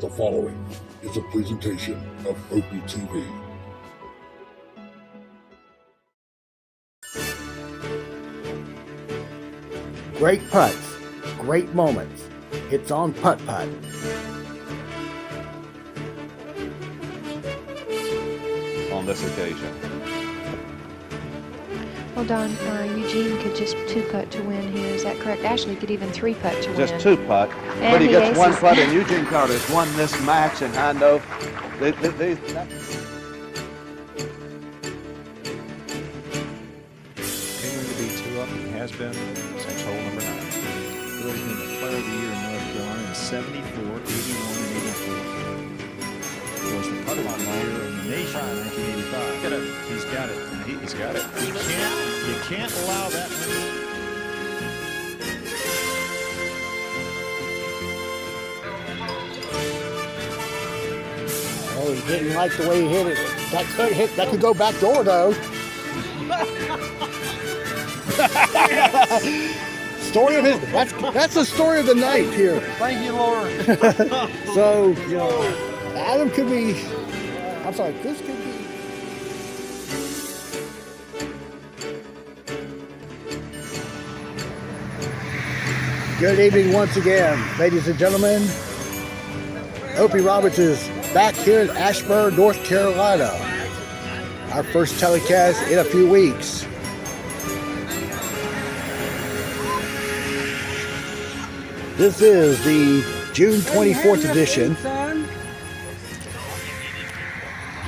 The following is a presentation of OPTV. Great putts, great moments. It's on Putt-Putt. On this occasion. Well, Don, Eugene could just 2-putt to win here. Is that correct? Ashley could even 3-putt to win. Just 2-putt, but he gets 1 putt, and Eugene Carter's won this match, and I know Continuing to be 2 up, and has been since hole number 9. Bill's been the player of the year in North Carolina in 74, 81, and 84. He was the putter of the year in the nation in 1985. He's got it. He's got it. You can't allow that. Oh, he didn't like the way he hit it. That could go back door though. Story of his. That's the story of the night here. Thank you, Lord. So, you know, Adam could be. I'm sorry, Chris could be. Good evening once again, ladies and gentlemen. Opie Roberts is back here in ASHEBORO, North Carolina. Our first telecast in a few weeks. This is the June 24th edition.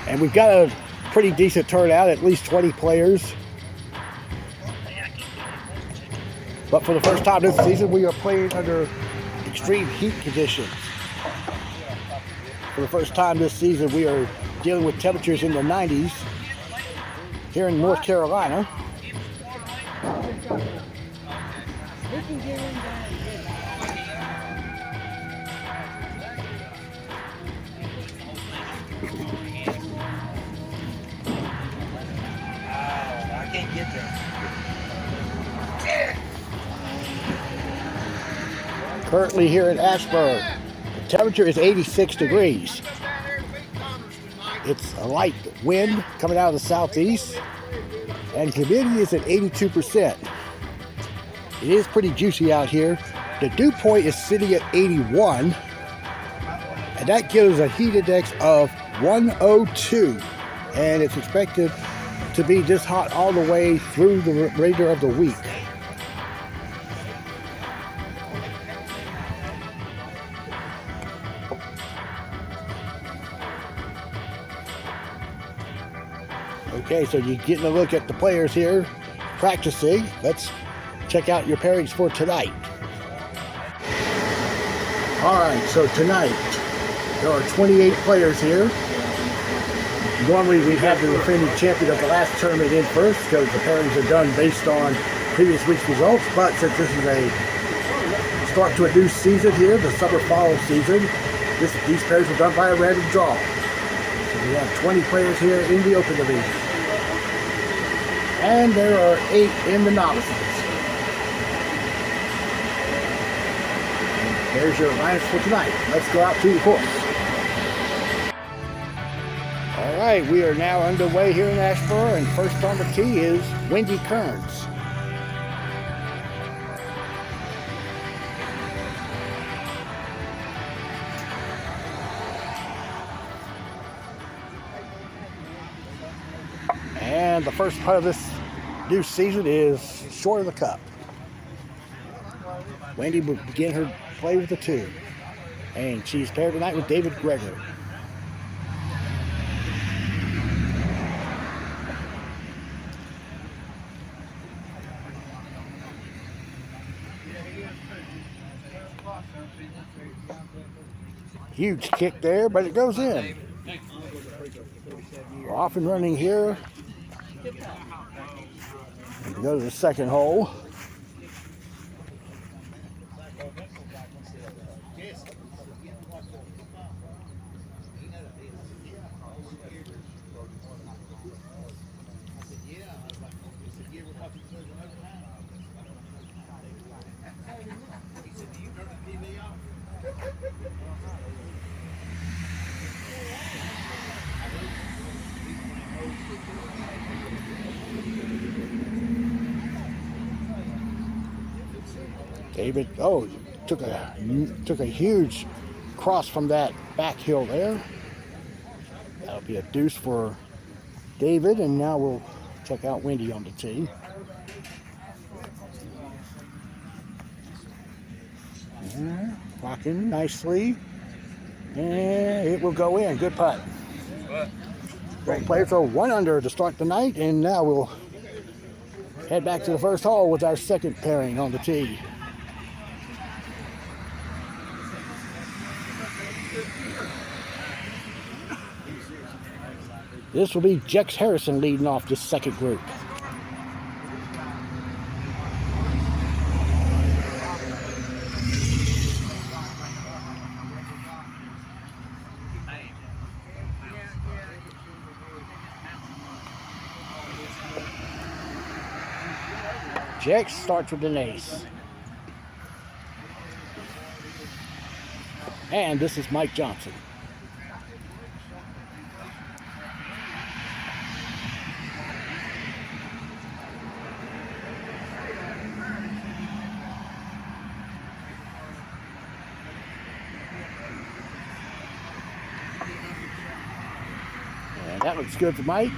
And we've got a pretty decent turnout, at least 20 players. But for the first time this season, we are playing under extreme heat conditions. For the first time this season, we are dealing with temperatures in the 90s here in North Carolina. I can't get there. Currently here in ASHEBORO, the temperature is 86 degrees. It's a light wind coming out of the southeast, and humidity is at 82%. It is pretty juicy out here. The dew point is sitting at 81, and that gives a heat index of 102, and it's expected to be this hot all the way through the remainder of the week. Okay, so you're getting a look at the players here practicing. Let's check out your pairings for tonight. All right, so tonight there are 28 players here. Normally we have the defending champion of the last tournament in first because the pairings are done based on previous week's results. But since this is a start to a new season here, the summer fall season, these pairs are done by a random draw. So we have 20 players here in the open division. And there are 8 in the novices. And there's your lineups for tonight. Let's go out to the course. All right, we are now underway here in ASHEBORO, and first on the tee is Wendy Kearns. And the first putt of this new season is short of the cup. Wendy will begin her play with the 2. And she's paired tonight with David Gregory. Huge kick there, but it goes in. We're off and running here. And we go to the second hole. David, oh, took a huge cross from that back hill there. That'll be a deuce for David, and now we'll check out Wendy on the tee. Rocking nicely, and it will go in. Good putt. Both players are 1 under to start the night, and now we'll head back to the first hole with our second pairing on the tee. This will be Jex Harrison leading off this second group. Jex starts with an ace. And this is Mike Johnson. And that looks good for Mike.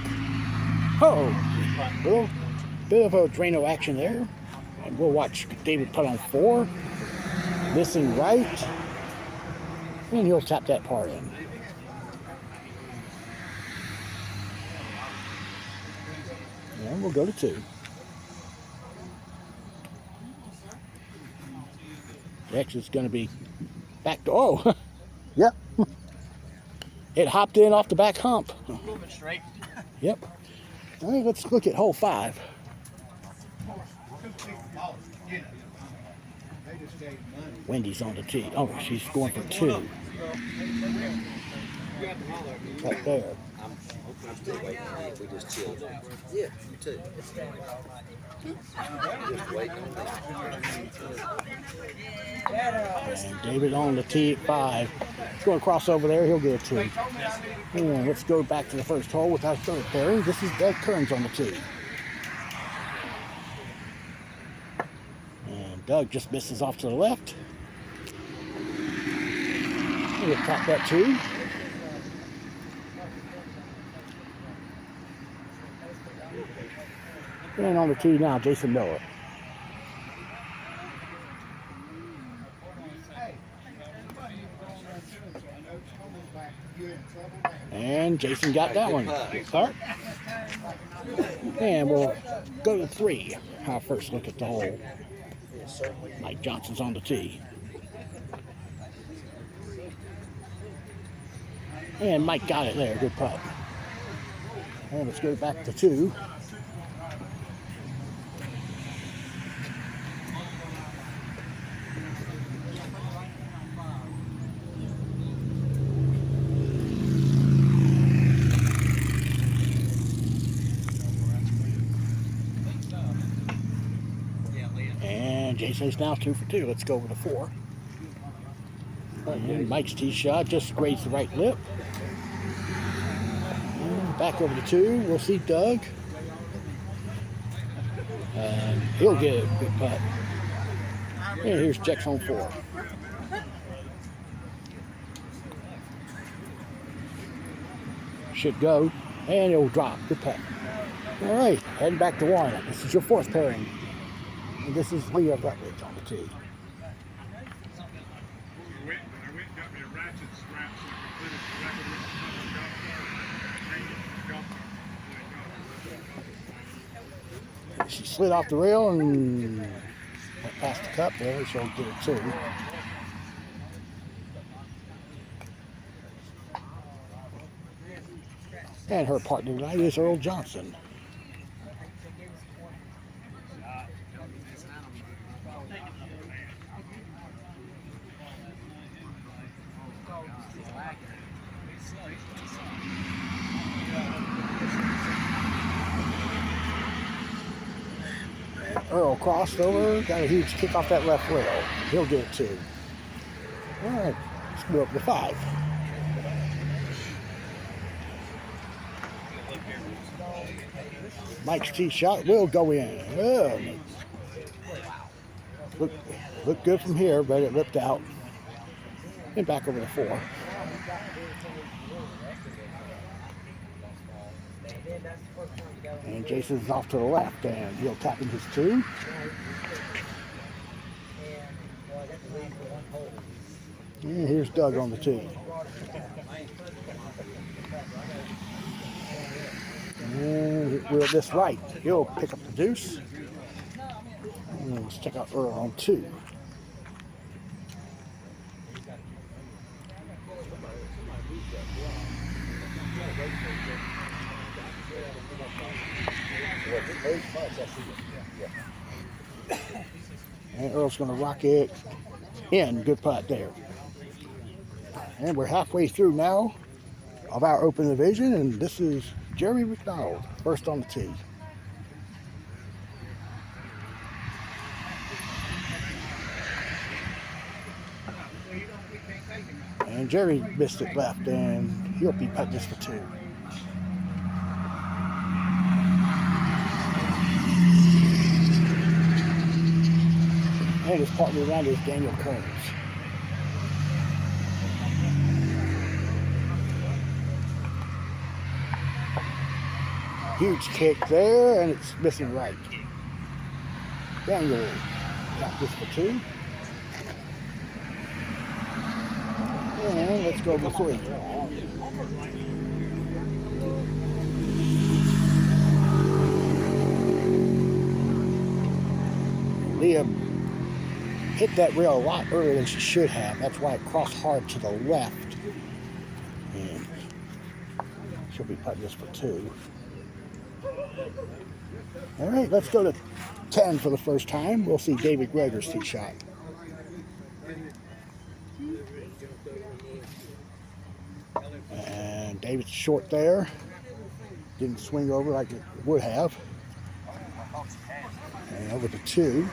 Oh, little bit of a Drano action there. And we'll watch David putt on 4. Missing right. And he'll tap that par in. And we'll go to 2. Next is going to be back to, oh, yep. It hopped in off the back hump. Moving straight. Yep. All right, let's look at hole 5. Wendy's on the tee. Oh, she's going for 2. Right there. I'm still waiting on it. We just chilled. Yeah, me too. Just waiting on that. And David on the tee at 5. He's going to cross over there. He'll get a 2. And let's go back to the first hole with our third pairing. This is Doug Kearns on the tee. And Doug just misses off to the left. We'll tap that 2. And on the tee now, Jason Miller. And Jason got that one. Good start. And we'll go to 3. Our first look at the hole. Mike Johnson's on the tee. And Mike got it there. Good putt. And let's go back to 2. And Jason's now 2 for 2. Let's go over to 4. And Mike's tee shot just grazed the right lip. And back over to 2. We'll see Doug. And he'll get a good putt. And here's Jex on 4. Should go. And it'll drop. Good putt. All right, heading back to 1. This is your 4th pairing. And this is Leah Rutledge on the tee. She slid off the rail and went past the cup there. She'll get it 2. And her partner tonight is Earl Johnson. Earl crossed over, got a huge kick off that left rail. He'll get it 2. All right, let's go up to 5. Mike's tee shot will go in. Oh. Looked good from here, but it ripped out. And back over to 4. And Jason's off to the left, and he'll tap in his 2. And here's Doug on the tee. And we'll this right. He'll pick up the deuce. And let's check out Earl on 2. And Earl's going to rock it in. Good putt there. And we're halfway through now of our open division, and this is Jerry McDonald, first on the tee. And Jerry missed it left, and he'll be putting this for 2. And his partner around is Daniel Kearns. Huge kick there, and it's missing right. Daniel got this for 2. And let's go for 3. Leah hit that rail a lot earlier than she should have. That's why it crossed hard to the left. And she'll be putting this for 2. All right, let's go to 10 for the first time. We'll see David Greger's tee shot. And David's short there. Didn't swing over like it would have. And over to 2.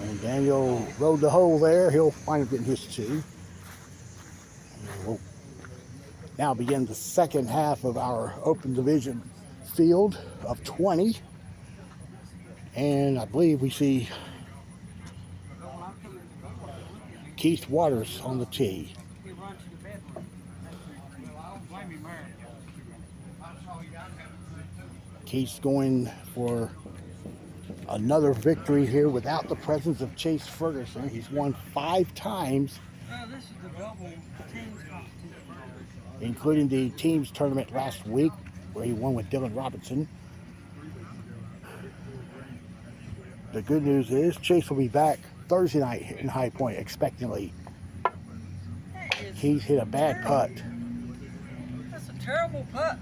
And Daniel rode the hole there. He'll wind up getting his 2. And we'll now begin the second half of our open division field of 20. And I believe we see Keith Waters on the tee. Keith's going for another victory here without the presence of Chase Ferguson. He's won 5 times, including the teams tournament last week where he won with Dylan Robinson. The good news is Chase will be back Thursday night in High Point expectantly. He's hit a bad putt. That's a terrible putt.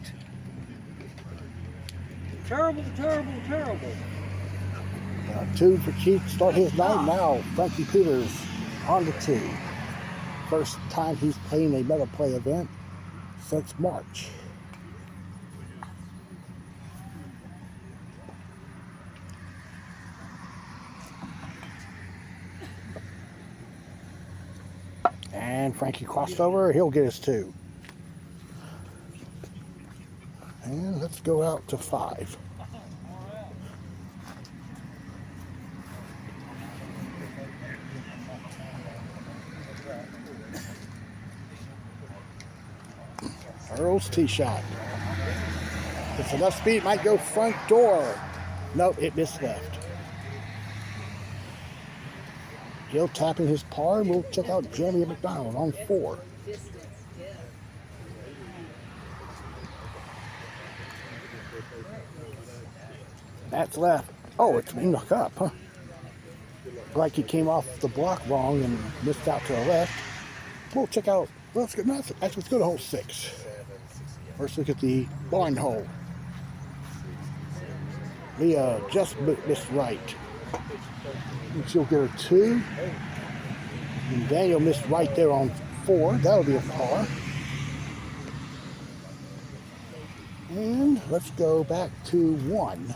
Terrible, terrible, terrible. 2 for Keith to start his night. Now Frankie Peters on the tee. First time he's playing a medal play event since March. And Frankie crossed over. He'll get his 2. And let's go out to 5. Earl's tee shot. It's enough speed, might go front door. Nope, it missed left. He'll tap in his par, and we'll check out Jeremy McDonald on 4. That's left. Oh, it's in the cup, huh? Like he came off the block wrong and missed out to the left. We'll check out, let's go to hole 6. First look at the barn hole. Leah just missed right. And she'll get her 2. And Daniel missed right there on 4. That'll be a par. And let's go back to 1.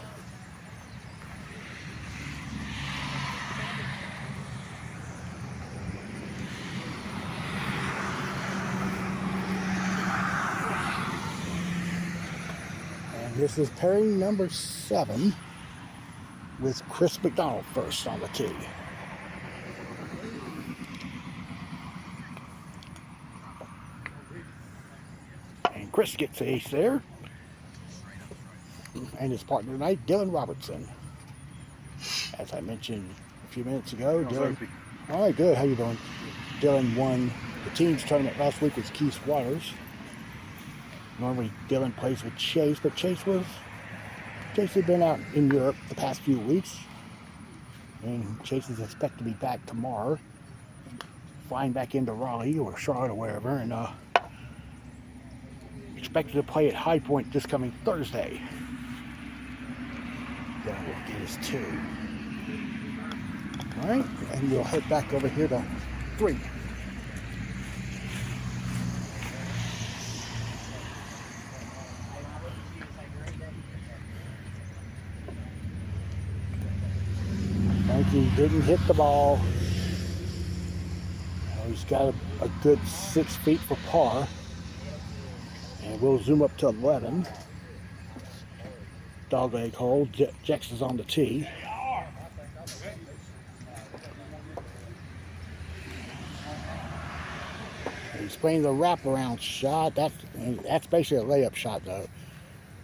This is pairing number 7 with Chris McDonald first on the tee. And Chris gets the ace there. And his partner tonight, Dylan Robertson. As I mentioned a few minutes ago, Dylan. All right, good. How you doing? Dylan won the team's tournament last week with Keith Waters. Normally Dylan plays with Chase, but Chase had been out in Europe the past few weeks. And Chase is expected to be back tomorrow, flying back into Raleigh or Charlotte or wherever, and expected to play at High Point this coming Thursday. Then we'll get his 2. All right, and we'll head back over here to 3. Frankie didn't hit the ball. He's got a good 6 feet for par. And we'll zoom up to 11. Dogleg hole. Jex is on the tee. He's playing the wraparound shot. That's basically a layup shot, though.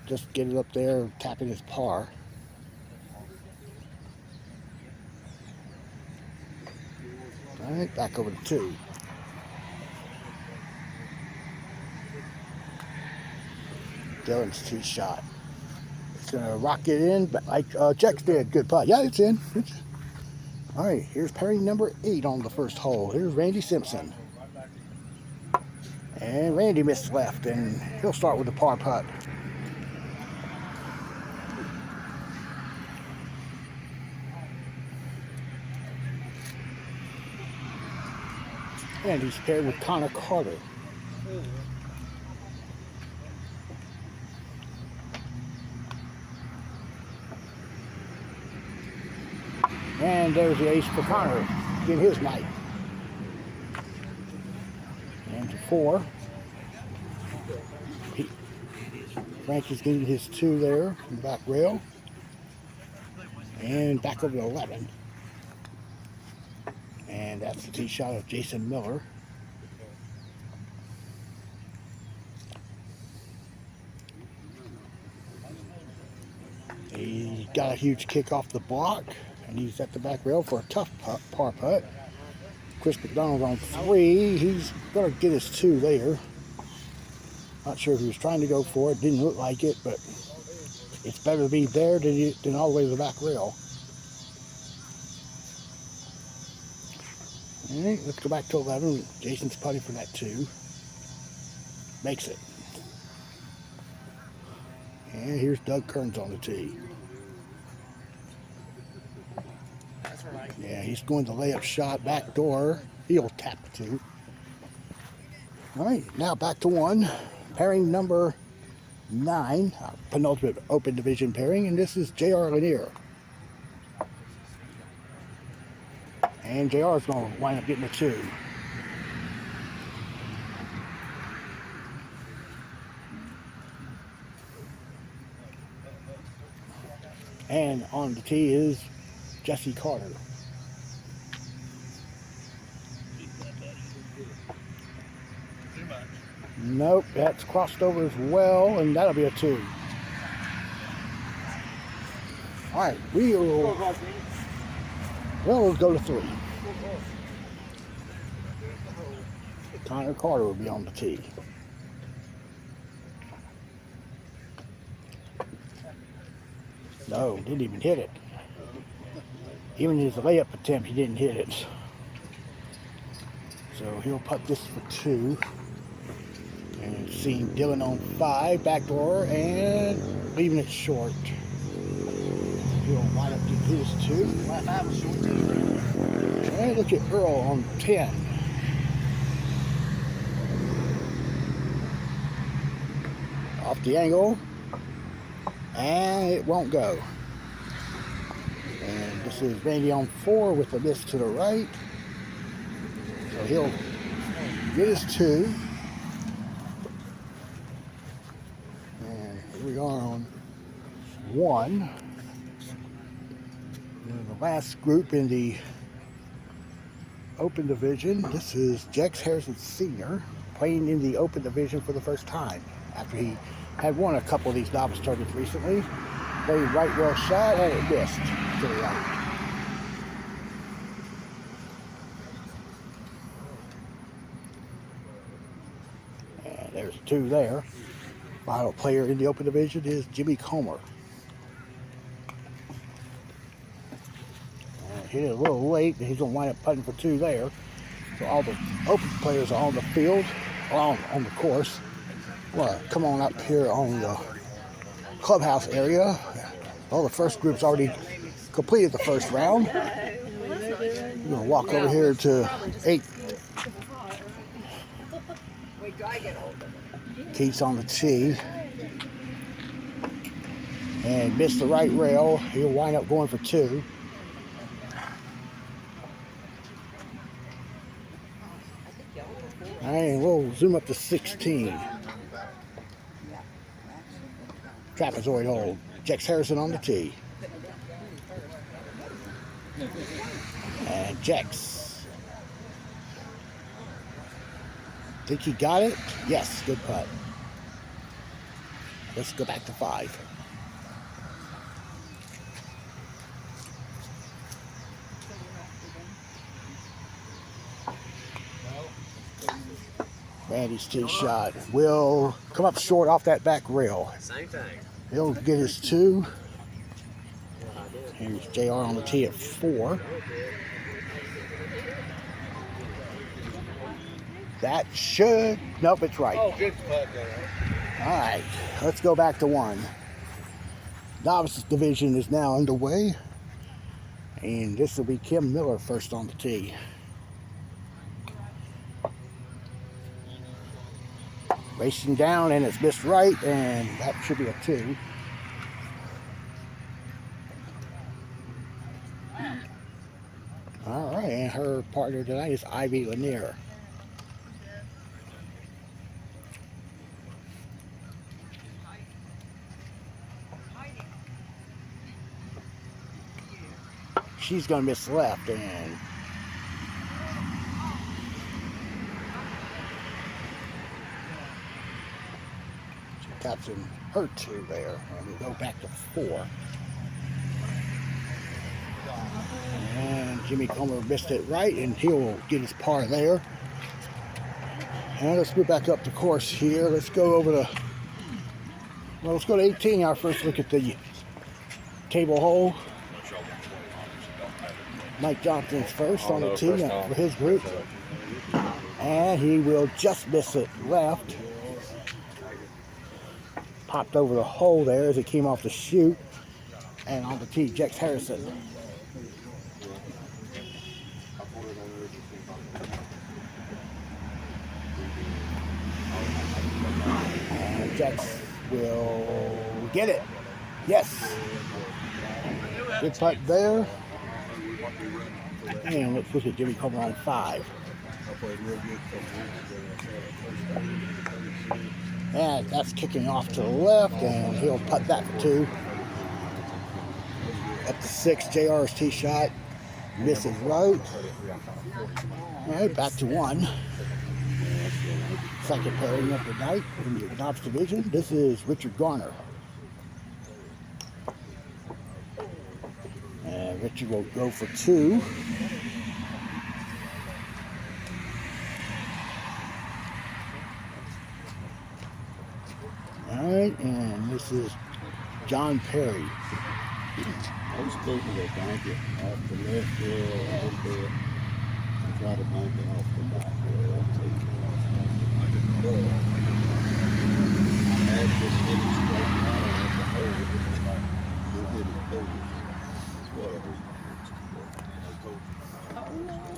Just get it up there, tapping his par. All right, back over to 2. Dylan's tee shot. It's gonna rock it in, but like Jex did, good putt. Yeah, it's in. All right, here's pairing number 8 on the first hole. Here's Randy Simpson. And Randy missed left, and he'll start with the par putt. And he's paired with Connor Carter. And there's the ace for Connor in his night. And to 4. Frankie's getting his 2 there from the back rail. And back over to 11. And that's the tee shot of Jason Miller. He got a huge kick off the block, and he's at the back rail for a tough par putt. Chris McDonald on 3. He's going to get his 2 there. Not sure if he was trying to go for it. Didn't look like it, but it's better to be there than all the way to the back rail. All right, let's go back to 11. Jason's putting for that 2. Makes it. And here's Doug Kearns on the tee. Yeah, he's going to layup shot, back door. He'll tap the 2. All right, now back to 1. Pairing number 9, penultimate open division pairing, and this is J.R. Lanier. And JR is going to wind up getting a 2. And on the tee is Jesse Carter. Nope, that's crossed over as well, and that'll be a 2. All right, we'll go to 3. Connor Carter will be on the tee. No, didn't even hit it. Even his layup attempt, he didn't hit it. So he'll putt this for 2. And seeing Dylan on 5, backdoor, and leaving it short. He'll wind up getting his 2. And look at Earl on 10. Off the angle. And it won't go. And this is Randy on 4 with a miss to the right. So he'll get his 2. And here we are on 1. And the last group in the Open Division, this is Jex Harrison Sr. playing in the Open Division for the first time after he had won a couple of these novice tournaments recently. Played right well shot and it missed to the right. And there's 2 there. Final player in the Open Division is Jimmy Comer. Hit it a little late, and he's going to wind up putting for 2 there. So all the Open players are on the field, or on the course. Well, come on up here on the clubhouse area. Well, the first group's already completed the first round. We're going to walk over here to 8. Keith's on the tee. And missed the right rail. He'll wind up going for 2. And we'll zoom up to 16. Trapezoid hold. Jex Harrison on the tee. And Jex. Think he got it? Yes, good putt. Let's go back to 5. Randy's tee shot will come up short off that back rail. Same thing. He'll get his 2. Here's JR on the tee at 4. That should, nope, it's right. Oh, good putt there. All right, let's go back to 1. Novices division is now underway. And this will be Kim Miller first on the tee. Racing down, and it's missed right, and that should be a 2. All right, and her partner tonight is Ivy Lanier. She's going to miss left, and taps in her 2 there, and we go back to 4. And Jimmy Comer missed it right, and he'll get his par there. And let's move back up the course here. Let's go over to, well, let's go to 18. Our first look at the table hole. Mike Johnson's first on the tee for his group. And he will just miss it left. Popped over the hole there as it came off the chute. And on the tee, Jex Harrison. And Jex will get it. Yes. Good putt there. And let's look at Jimmy Comer on 5. And that's kicking off to the left, and he'll putt that for 2. Up to 6, JR's tee shot. Misses right. All right, back to 1. Second pairing of the night in the Novice Division. This is Richard Garner. And Richard will go for 2. All right, and this is John Perry. I was supposed to go bank it off the left rail a little bit and try to bank it off the back rail. I had just hit it straight out of the hole. It hit it over.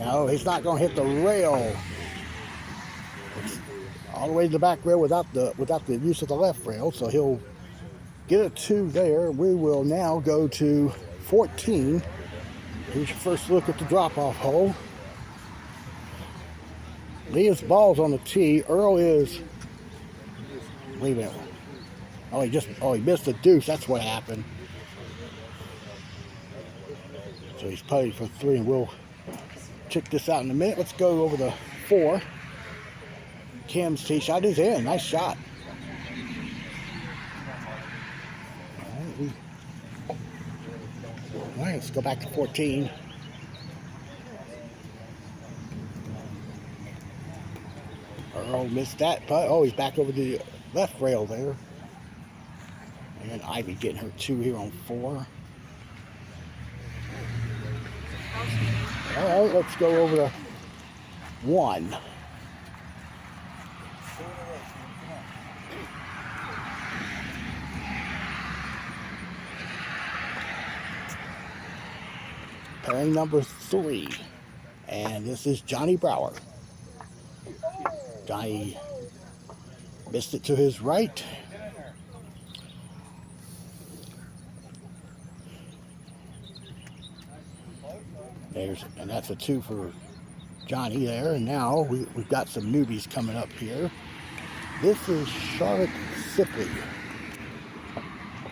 No, he's not going to hit the rail. It's all the way to the back rail without the use of the left rail, so he'll get a 2 there. We will now go to 14. Here's your first look at the drop-off hole. Leah's ball's on the tee. Earl is leaving it. Oh, he missed the deuce. That's what happened. So he's putting for 3, and we'll check this out in a minute. Let's go over the 4. Cam's tee shot is in. Nice shot. All right, let's go back to 14. Earl missed that putt. Oh, he's back over the left rail there. And Ivy getting her 2 here on 4. All right, let's go over to 1. Pairing number 3. And this is Johnny Brower. Johnny missed it to his right. And that's a 2 for Johnny there. And now we've got some newbies coming up here. This is Charlotte Sipley.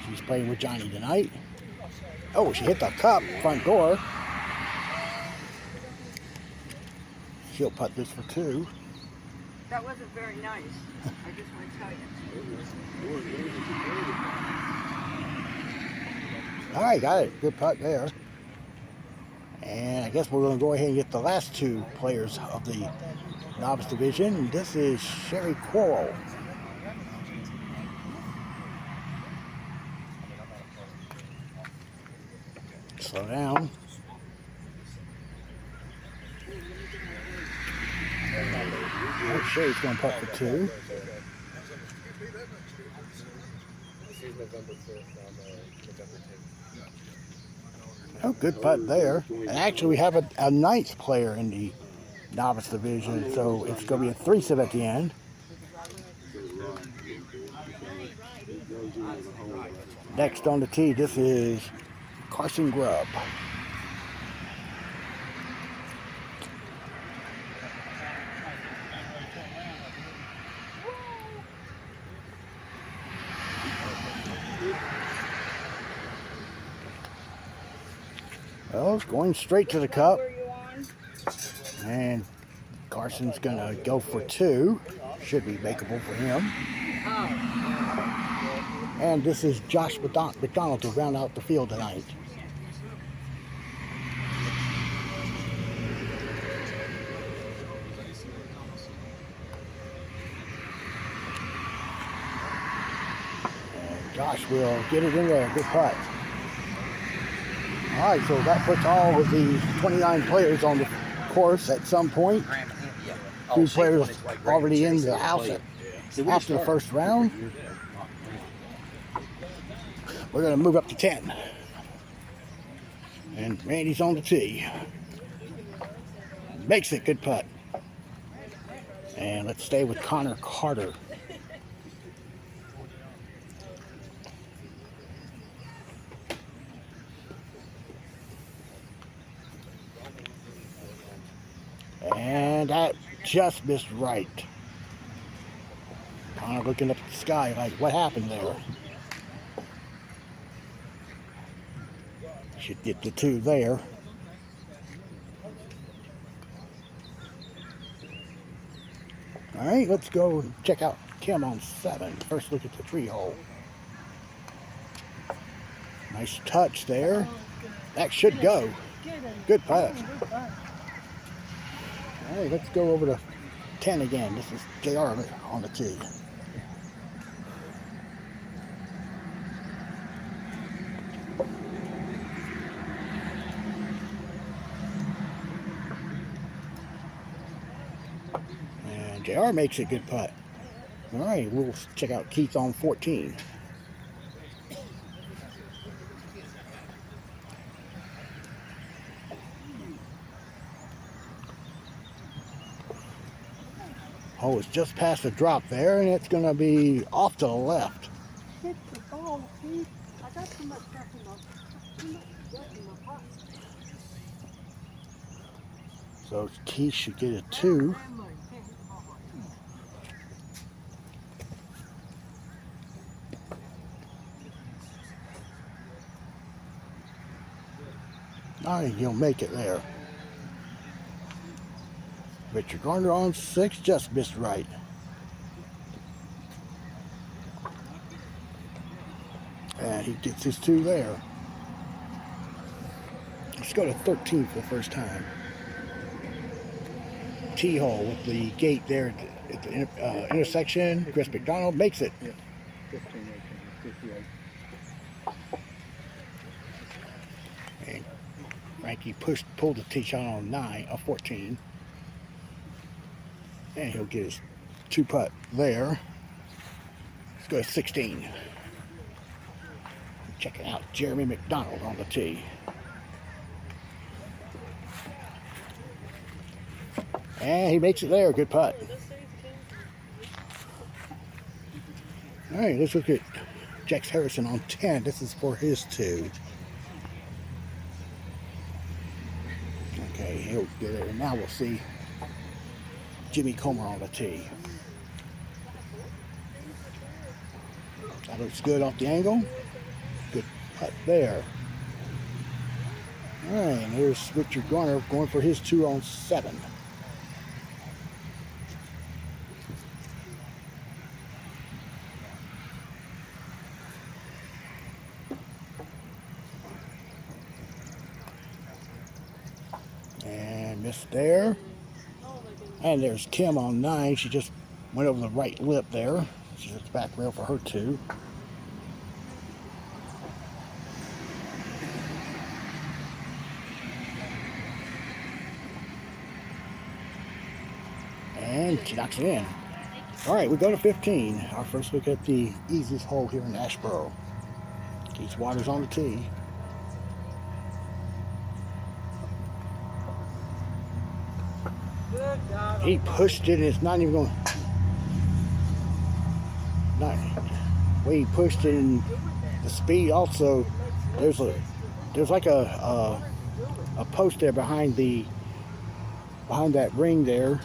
She's playing with Johnny tonight. Oh, she hit the cup, front door. She'll putt this for 2. That wasn't very nice. I just want to tell you. All right, got it. Good putt there. And I guess we're going to go ahead and get the last 2 players of the novice division. This is Sherry Quarrel. Slow down. Oh, Sherry's going to putt for 2. Oh, good putt there. And actually, we have a 9th player in the novice division, so it's going to be a 3-set at the end. Next on the tee, this is Carson Grubb. Well, it's going straight to the cup. And Carson's going to go for 2. Should be makeable for him. And this is Josh McDonald to round out the field tonight. And Josh will get it in there. Good putt. All right, so that puts all of the 29 players on the course at some point. 2 players already in the house after the first round. We're going to move up to 10. And Randy's on the tee. Makes it. Good putt. And let's stay with Connor Carter. And that just missed right. Connor looking up at the sky like, what happened there? Should get the 2 there. All right, let's go check out Kim on 7. First look at the 3 hole. Nice touch there. That should go. Good putt. All right, let's go over to 10 again. This is JR on the tee. And JR makes a good putt. All right, we'll check out Keith on 14. Oh, it's just past the drop there, and it's going to be off to the left. Hit the ball, Keith. I got too much stuff in my pocket. So Keith should get a 2. I think he'll make it there. Richard Garner on 6, just missed right. And he gets his 2 there. Let's go to 13 for the first time. T-hole with the gate there at the intersection. Chris McDonald makes it. 15, 18, 58. And Frankie pulled the tee shot on 14. And he'll get his 2 putt there. Let's go to 16. Check it out, Jeremy McDonald on the tee. And he makes it there, good putt. All right, let's look at Jax Harrison on 10. This is for his 2. Okay, he'll get it. And now we'll see Jimmy Comer on the tee. That looks good off the angle. Good putt there. All right, and here's Richard Garner going for his 2 on 7. And missed there. And there's Kim on 9. She just went over the right lip there. She's at the back rail for her 2. And she knocks it in. All right, we go to 15. Our first look at the easiest hole here in Asheboro. Keith Waters on the tee. He pushed it, and it's not even going. Not way he pushed it, and the speed also. There's like a post there behind that ring there.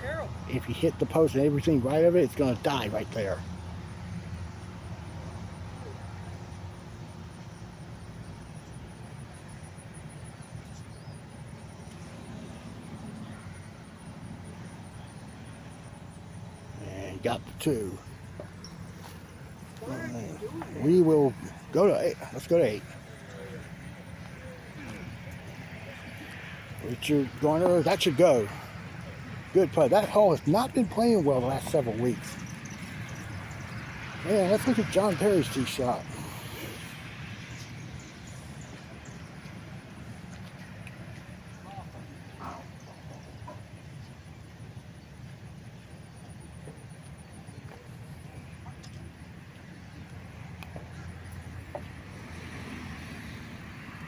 If you hit the post and everything right of it, it's going to die right there. And got the 2. We will go to 8. Let's go to 8. Richard Garner, that should go. Good putt. That hole has not been playing well the last several weeks. Yeah, let's look at John Perry's tee shot.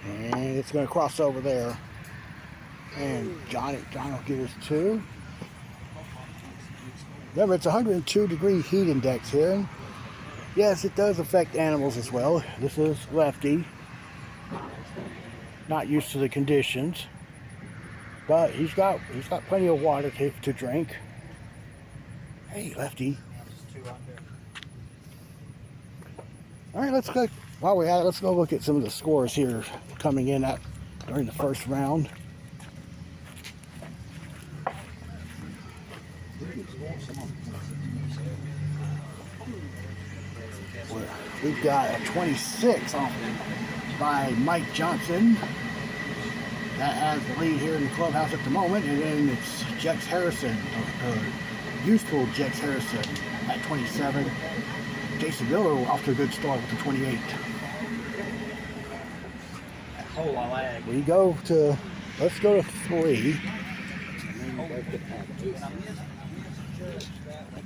And it's going to cross over there. And John will get his 2. Remember, it's 102-degree heat index here. And yes, it does affect animals as well. This is Lefty. Not used to the conditions. But he's got plenty of water to drink. Hey, Lefty. All right, let's go. While we're at it, let's go look at some of the scores here coming in during the first round. We've got a 26 by Mike Johnson. That has the lead here in the clubhouse at the moment. And then it's Jex Harrison, youthful Jex Harrison at 27. Jason Miller off to a good start with the 28. Let's go to 3.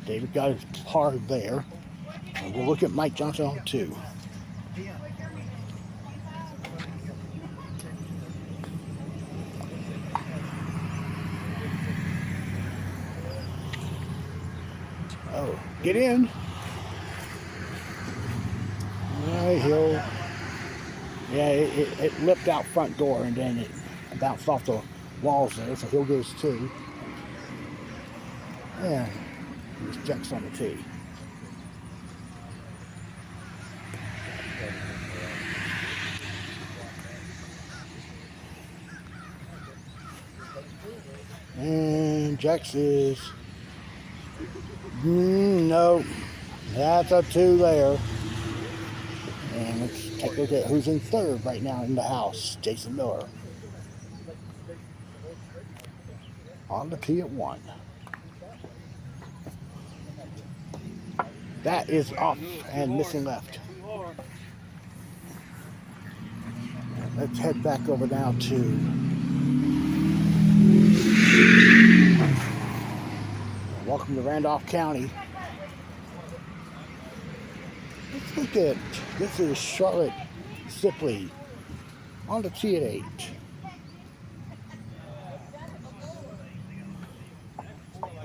David got his par there. And we'll look at Mike Johnson on 2. Oh, get in. It lipped out front door and then it bounced off the walls there, so he'll get his 2. And here's Jex on the tee. Jax is, no, that's a 2 there. And let's take a look at who's in third right now in the house. Jason Miller. On the tee at 1. That is off and missing left. Let's head back over now to welcome to Randolph County. Let's look at, this is Charlotte Sipley on the tee at 8.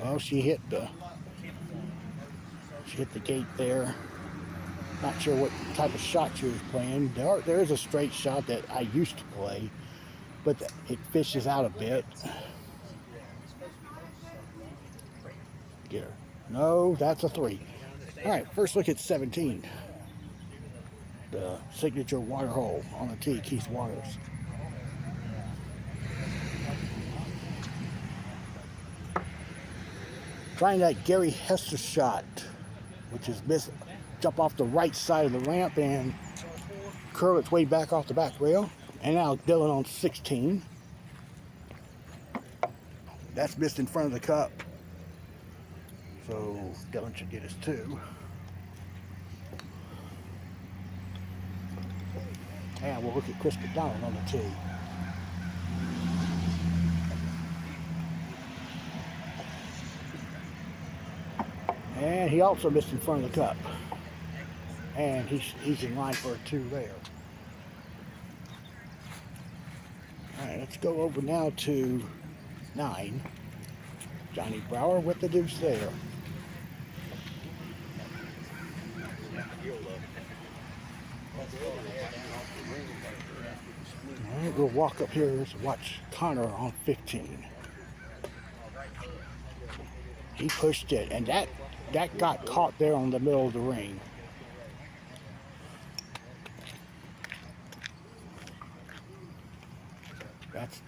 Well, she hit the gate there. Not sure what type of shot she was playing. There is a straight shot that I used to play, but it fishes out a bit. Get her. No, that's a 3. All right, first look at 17. The signature water hole on the tee, Keith Waters. Trying that Gary Hester shot, which is jump off the right side of the ramp and curl its way back off the back rail. And now Dylan on 16. That's missed in front of the cup. So Dylan should get his 2. And we'll look at Chris McDonald on the tee. And he also missed in front of the cup. And he's in line for a 2 there. All right, let's go over now to 9. Johnny Brower with the deuce there. All right, we'll walk up here to watch Connor on 15. He pushed it, and that got caught there on the middle of the ring. That's,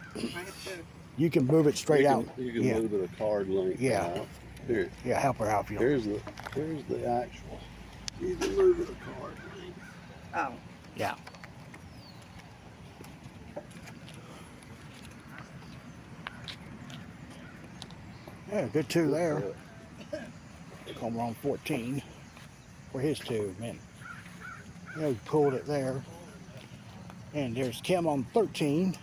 you can move it straight out. You can move it a card length. Yeah. Out. Here. Yeah, help her out. Here's the actual. You can move it a card length. Oh. Yeah. Yeah, good 2 there. Come on 14 for his 2, man. Yeah, he pulled it there. And there's Kim on 13.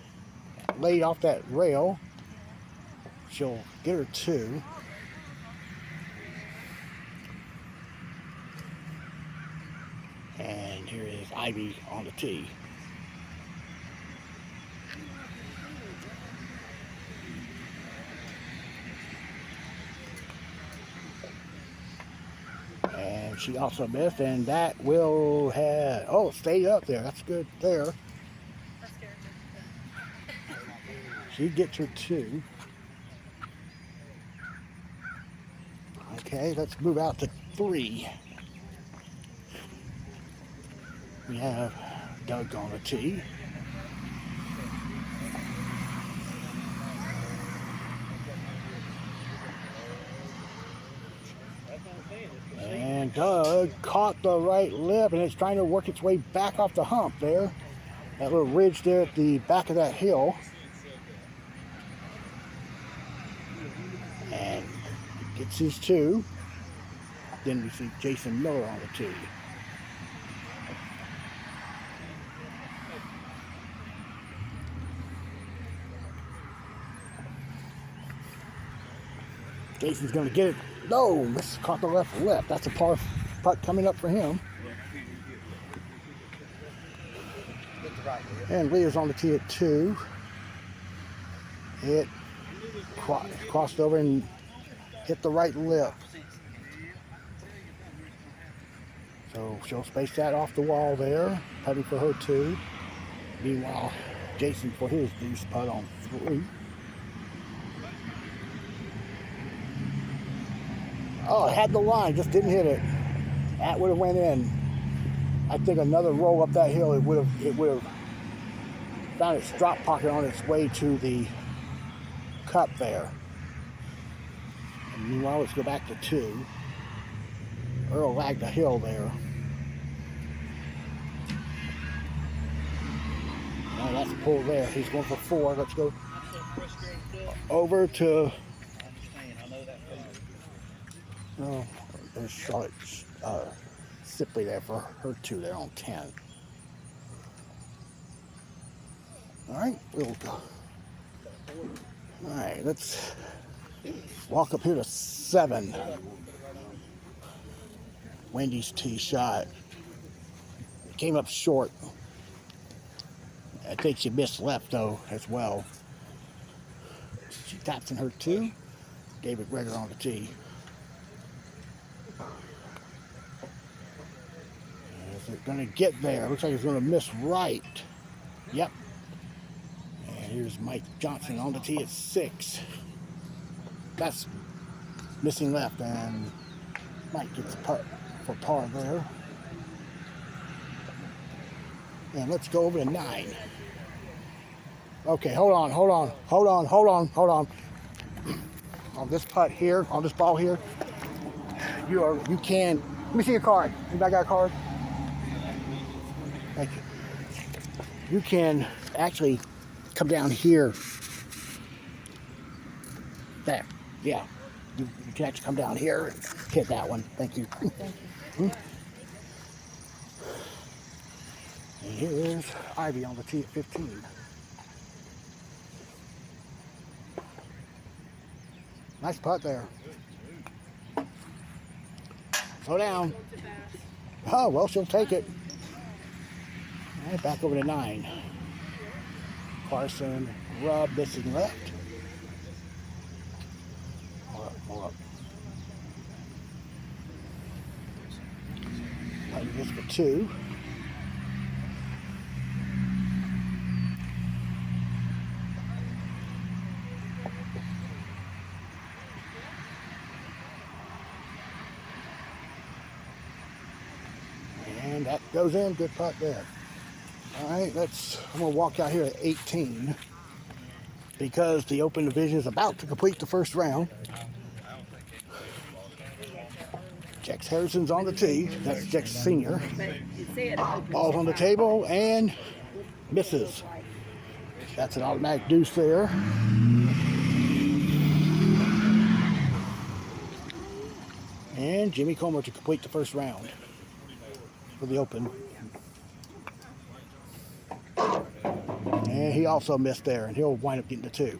Laid off that rail. She'll get her 2. And here is Ivy on the tee. And she also missed, and that will have, oh, stayed up there. That's good there. She gets her 2. Okay, let's move out to 3. We have Doug on the tee. And Doug caught the right lip, and it's trying to work its way back off the hump there. That little ridge there at the back of that hill. And gets his 2. Then we see Jason Miller on the tee. Jason's going to get it. No, this caught the left lip. That's a par putt coming up for him. And Leah's on the tee at 2. It crossed over and hit the right lip. So she'll space that off the wall there, putting for her 2. Meanwhile, Jason for his deuce putt on 3. Oh, it had the line, just didn't hit it. That would have went in. I think another roll up that hill, it would have found its drop pocket on its way to the cup there. And meanwhile, let's go back to 2. Earl lagged the hill there. Oh, that's a pull there. He's going for 4. Let's go over to. Oh, there's Charlotte Sipley there for her 2 there on 10. All right, we'll go. All right, let's walk up here to 7. Wendy's tee shot. It came up short. I think she missed left though as well. She taps in her 2. David Greger on the tee. Is it going to get there? Looks like it's going to miss right. Yep. And here's Mike Johnson on the tee at 6. That's missing left, and Mike gets a putt for par there. And let's go over to 9. Okay, hold on. On this putt here, on this ball here, you can. Let me see your card. Anybody got a card? Thank you. You can actually come down here. There. Yeah. You can actually come down here and hit that one. Thank you. Thank you. And here's Ivy on the tee at 15. Nice putt there. Slow down. Oh, well, she'll take it. All right, back over to 9. Carson, Rubb, missing left. More up. Play this for 2. And that goes in. Good putt there. All right, I'm going to walk out here at 18 because the Open Division is about to complete the first round. Jex Harrison's on the tee. That's Jex Sr. Ball's on the table and misses. That's an automatic deuce there. And Jimmy Comer to complete the first round for the Open. And he also missed there, and he'll wind up getting the 2.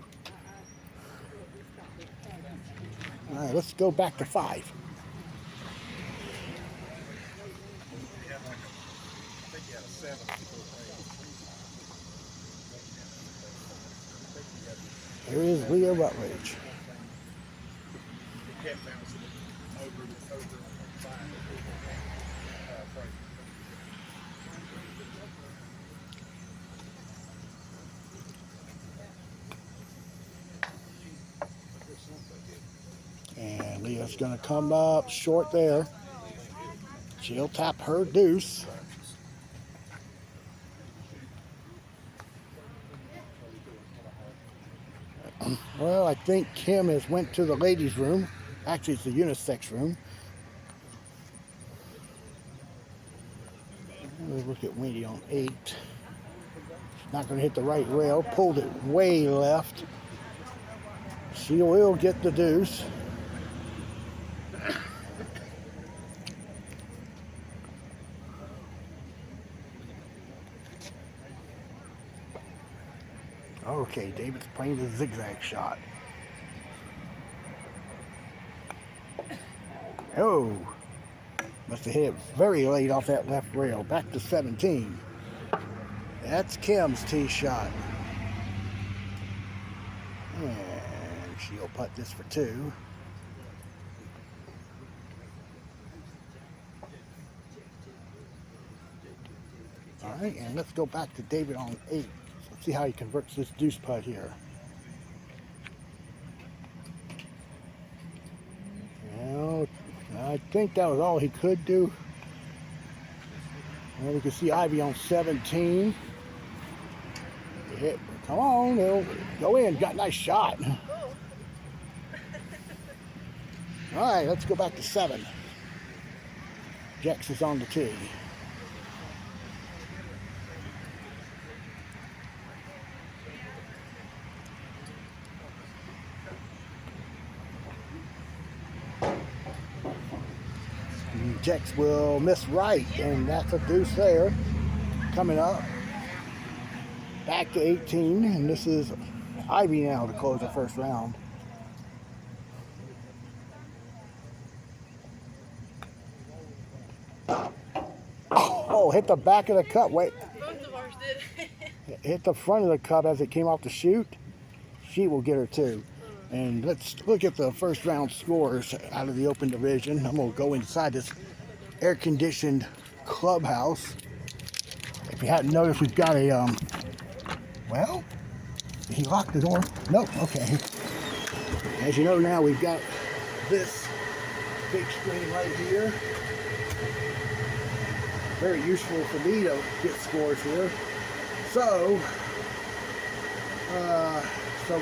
All right, let's go back to 5. Here is Leah Rutledge. And Leah's going to come up short there. She'll tap her deuce. Well, I think Kim has went to the ladies' room. Actually, it's the unisex room. Let's look at Wendy on 8. She's not going to hit the right rail. Pulled it way left. She will get the deuce. Okay, David's playing the zigzag shot. Oh, must have hit it very late off that left rail. Back to 17. That's Kim's tee shot. And she'll putt this for 2. All right, and let's go back to David on 8. Let's see how he converts this deuce putt here. Well, I think that was all he could do. And we can see Ivy on 17. Hit. Come on, he'll go in. Got a nice shot. All right, let's go back to 7. Jex is on the tee. Jex will miss right, and that's a deuce there. Coming up. Back to 18, and this is Ivy now to close the first round. Oh, hit the back of the cup. Wait. Both of ours did. Hit the front of the cup as it came off the chute. She will get her too. And let's look at the first round scores out of the open division. I'm going to go inside this air-conditioned clubhouse. If you hadn't noticed, we've got a, well, he locked the door. Nope, okay. As you know now, we've got this big screen right here. Very useful for me to get scores here. So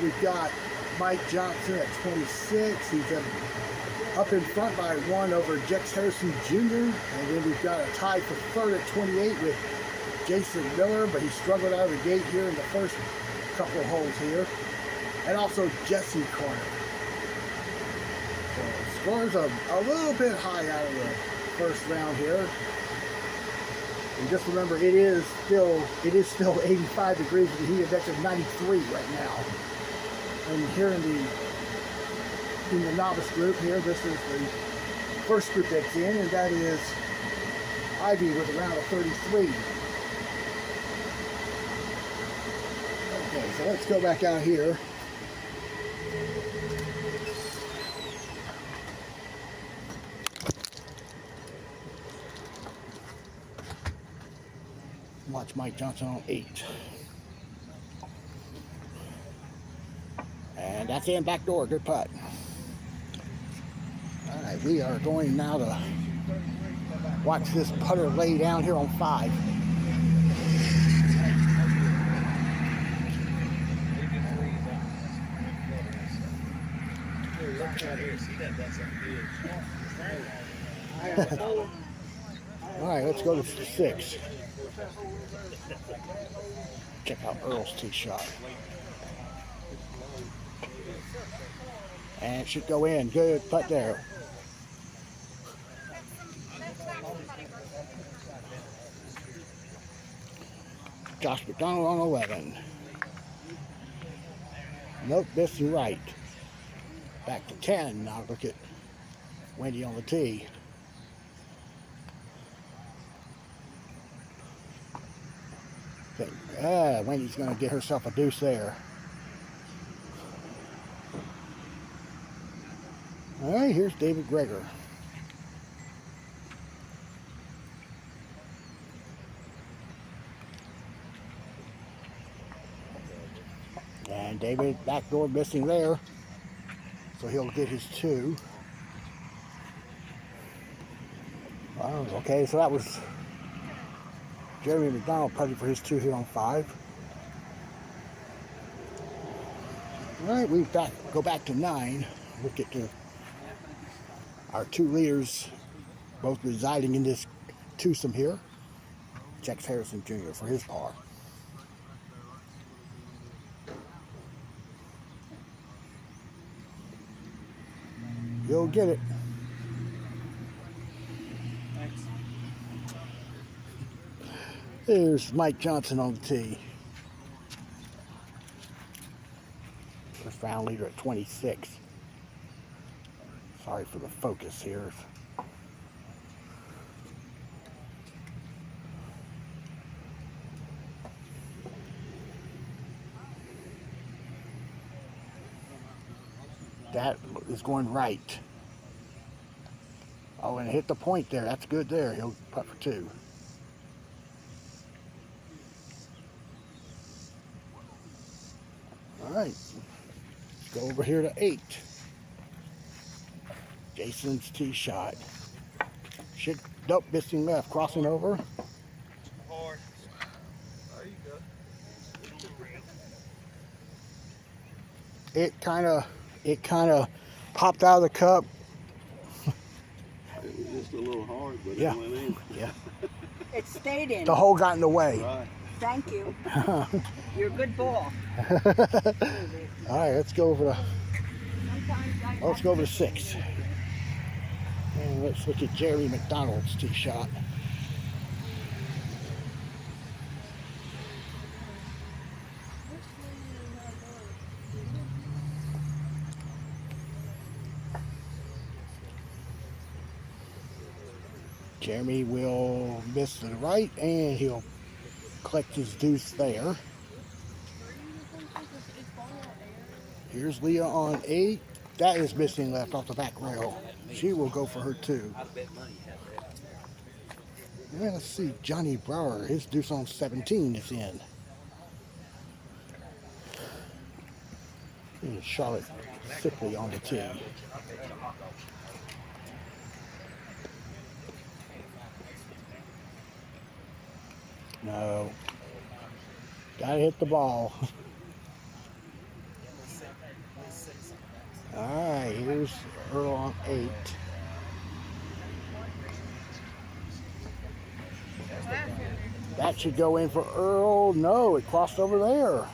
we've got Mike Johnson at 26. He's up in front by 1 over Jex Harrison Jr. And then we've got a tie for third at 28 with Jason Miller, but he struggled out of the gate here in the first couple of holes here. And also Jesse Carter. So scores a little bit high out of the first round here. And just remember, it is still 85 degrees with the heat index of 93 right now. And here in the novice group here, this is the first group that's in, and that is Ivy with around a 33. Okay, so let's go back out here. Watch Mike Johnson on 8. And that's in back door. Good putt. All right, we are going now to watch this putter lay down here on 5. All right, let's go to 6. Check out Earl's tee shot. And it should go in. Good putt there. Josh McDonald on 11. Nope, missing right. Back to 10. Now look at Wendy on the tee. Wendy's going to get herself a deuce there. All right, here's David Greger. And David backdoor missing there. So he'll get his 2. Oh, okay, so that was Jeremy McDonald putting for his 2 here on 5. All right, we go back to 9. Look at our 2 leaders, both residing in this twosome here. Jex Harrison Jr. for his par. You'll get it. Thanks. There's Mike Johnson on the tee. First round leader at 26. Sorry for the focus here. That is going right. Oh, and hit the point there. That's good there. He'll putt for 2. All right. Let's go over here to 8. Jason's tee shot. Should, nope, missing left. Crossing over. Hard. There you go. It kind of popped out of the cup, hard, but Yeah. it went in. Yeah. It stayed in. The hole got in the way. Right. Thank you. You're a good ball. All right, let's go over the. Sometimes I Let's go over to 6. And let's look at Jerry McDonald's tee shot. Jeremy will miss to the right, and he'll collect his deuce there. Here's Leah on 8. That is missing left off the back rail. She will go for her 2. I bet money you have that. Yeah, let's see. Johnny Brower, his deuce on 17 is in. And Charlotte Sipley on the tee. No. Gotta hit the ball. Alright, here's Earl on 8. That should go in for Earl. No, it crossed over there.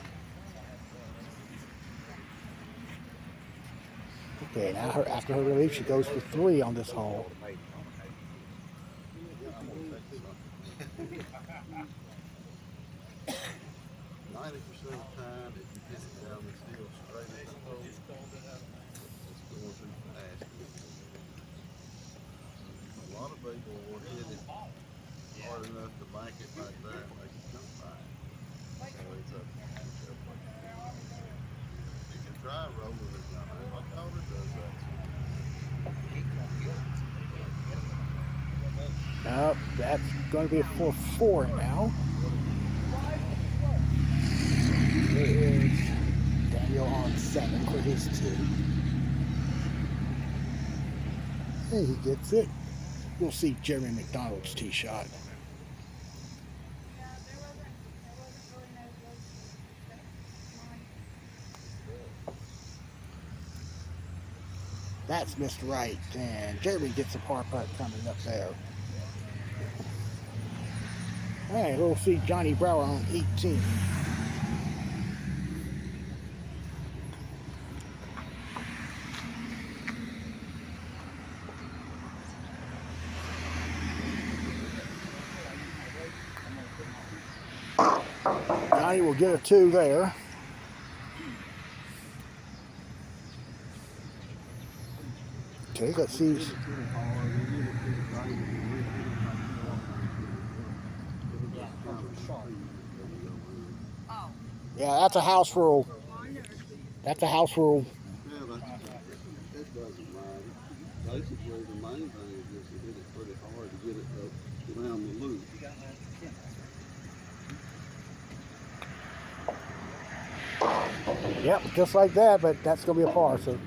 Okay, now after her relief, she goes for 3 on this hole. 90% of the time, if you hit it down the field straight at the hole, it's going too fast. A lot of people will hit it hard enough to bank it like that, make it come by. So it's up to you. You can try rolling it down. My daughter does that. Nope, that's going to be a 4-4 now. Here is Daniel on 7 for his 2. And he gets it. We'll see Jeremy McDonald's tee shot. That's missed right, and Jeremy gets a par putt coming up there. All right, we'll see Johnny Brower on 18. Johnny will get a 2 there. Okay, let's see. Yeah, that's a house rule. That's a house rule. Yeah, it doesn't matter. Basically, the main thing is just to hit it pretty hard to get it up around the loop. Yep, just like that, but that's going to be a par, so.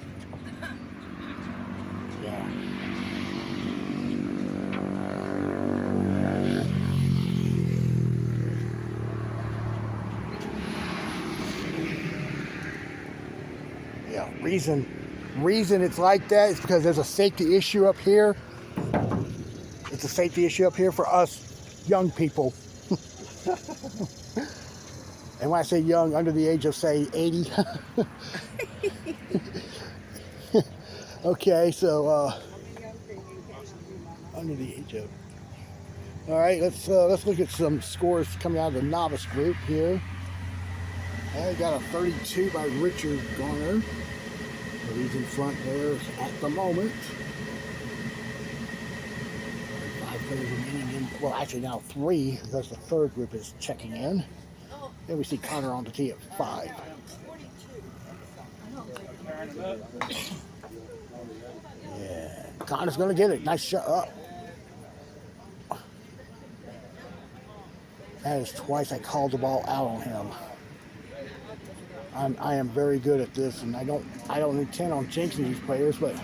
Yeah. Yeah, reason it's like that is because there's a safety issue up here. It's a safety issue up here for us young people. And when I say young, under the age of, say, 80. Okay, so under the age of. All right, let's look at some scores coming out of the novice group here. I got a 32 by Richard Garner. So he's in front there at the moment. 5 players remaining in. Well, actually now 3 because the third group is checking in. Then we see Connor on the tee at 5. Yeah, Connor's gonna get it. Nice shot up. That is twice I called the ball out on him. I am very good at this, and I don't intend on jinxing these players, but.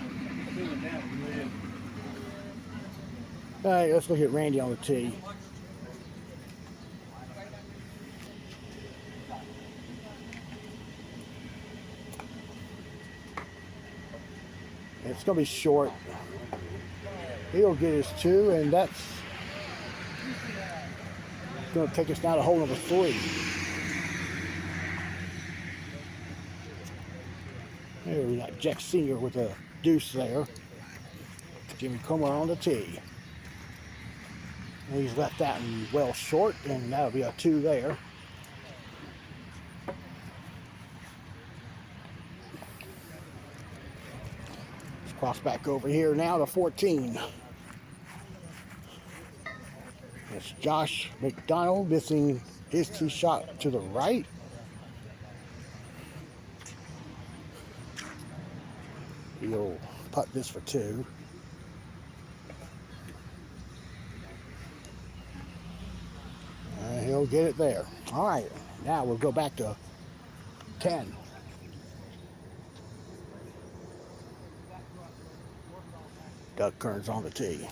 All right, let's look at Randy on the tee. It's going to be short. He'll get his 2, and that's going to take us down to hole number 3. There we got Jack Sr. with a deuce there. Jimmy Comer on the tee. And he's left that one well short, and that'll be a 2 there. Let's cross back over here now to 14. It's Josh McDonald missing his tee shot to the right. He'll putt this for 2. And he'll get it there. All right, now we'll go back to 10. Doug Kearns on the tee.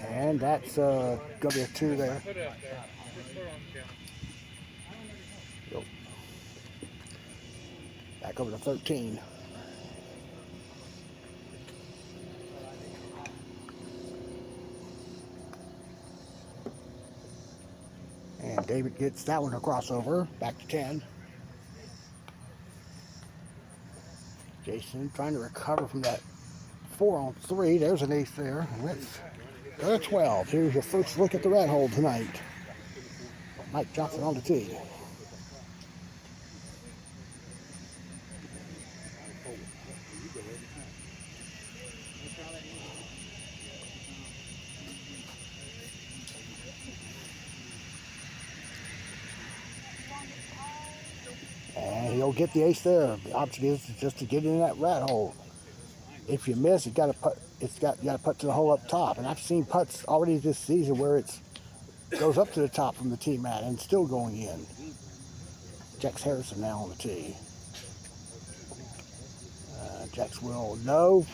And that's going to be a 2 there. Yep. Back over to 13. And David gets that one a crossover. Back to 10. Jason trying to recover from that 4-on-3. There's an ace there. And let's go to 12. Here's your first look at the rat hole tonight. Mike Johnson on the tee. And he'll get the ace there. The object is just to get in that rat hole. If you miss, you got to putt. You got to putt to the hole up top. And I've seen putts already this season where it goes up to the top from the tee mat and still going in. Jax Harrison now on the tee. Jax will no.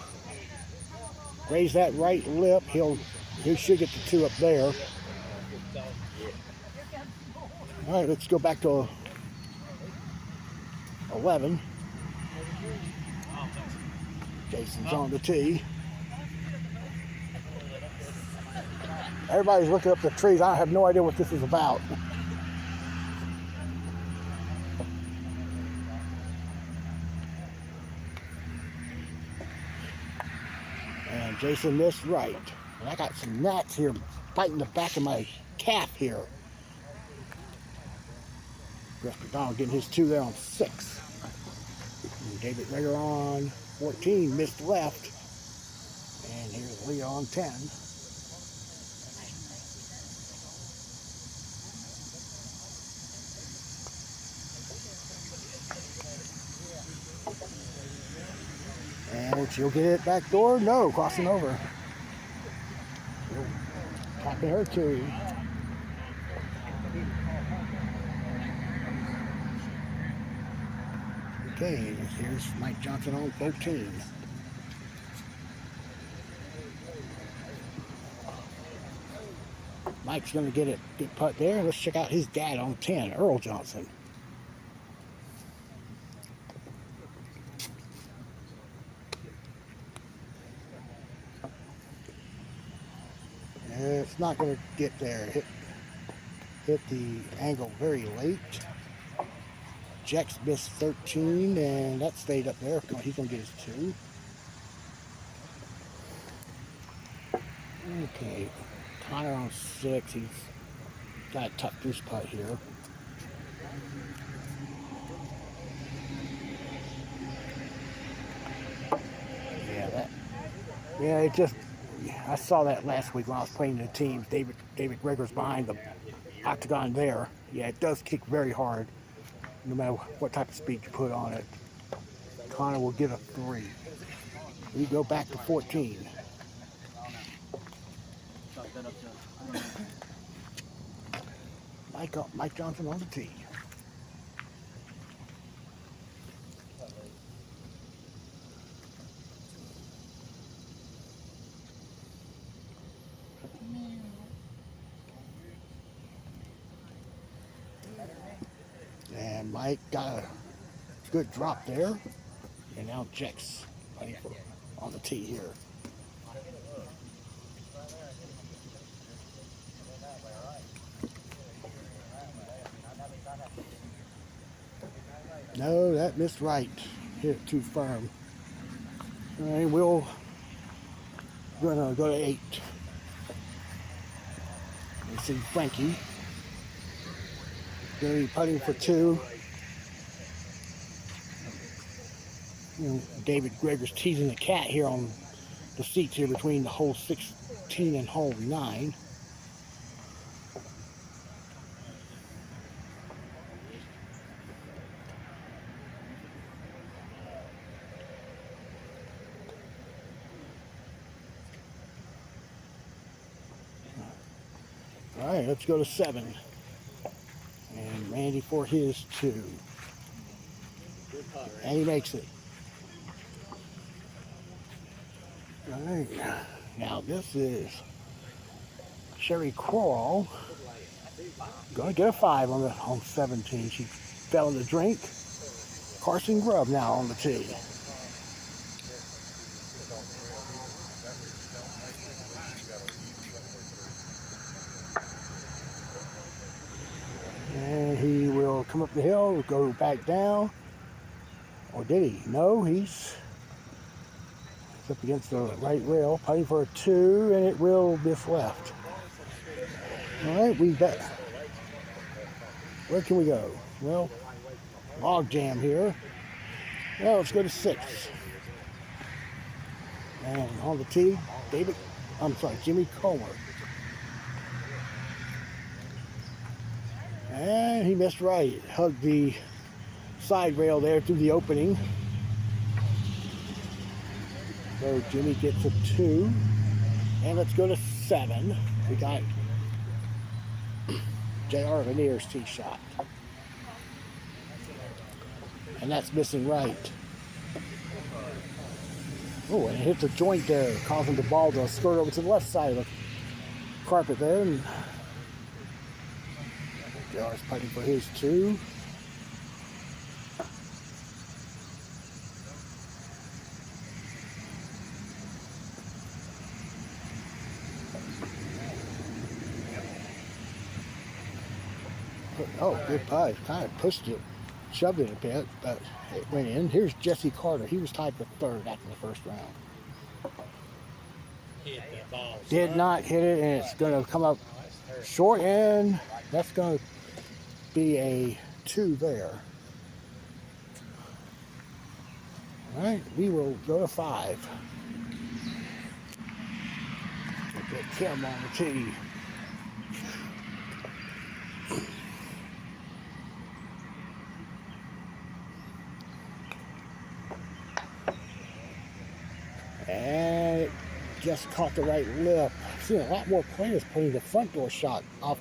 Raise that right lip. He should get the 2 up there. All right, let's go back to 11. Jason's on the tee. Everybody's looking up the trees. I have no idea what this is about. And Jason missed right. And I got some gnats here biting the back of my calf here. Chris McDonald getting his 2 there on 6. And David Rager on 14, missed left. And here's Leo on 10. And she'll get it back door. No, crossing over. Tapping her 2. Okay, here's Mike Johnson on 13. Mike's going to get it, good putt there. Let's check out his dad on 10, Earl Johnson. It's not going to get there. Hit the angle very late. Jack's missed 13, and that stayed up there. He's going to get his 2. Okay, Connor on 6. He's got a tough goose putt here. Yeah, it just, I saw that last week when I was playing the teams. David Greger's behind the octagon there. Yeah, it does kick very hard, no matter what type of speed you put on it. Connor will get a 3. We go back to 14. Mike Johnson on the tee. And Mike got a good drop there. And now Jack's on the tee here. No, that missed right. Hit it too firm. All right, we're gonna go to 8. You see Frankie gonna be putting for 2. You know, David Gregor's teasing the cat here on the seats here between the hole 16 and hole 9. All right, let's go to 7. And Randy for his 2. And he makes it. All right, now this is Sherry Crawl. Gonna get a 5 on 17. She fell in the drink. Carson Grubb now on the tee. And he will come up the hill, go back down. Or did he? No, he's up against the right rail, putting for a 2, and it will miss left. All right, we bet. Where can we go? Well, log jam here. Well, let's go to 6. And on the tee, Jimmy Comer. And he missed right. Hugged the side rail there through the opening. So Jimmy gets a 2. And let's go to 7. We got J.R. Lanier's tee shot. And that's missing right. Oh, and it hits a joint there, causing the ball to skirt over to the left side of the carpet there. And J.R.'s putting for his 2. Oh, good putt. Kind of pushed it, shoved it a bit, but it went in. Here's Jesse Carter. He was tied for 3rd after the first round. Did not hit it, and it's going to come up short, and that's going to be a 2 there. All right, we will go to 5. Get Kim on the tee. And it just caught the right lip. I've seen a lot more players putting the front door shot off,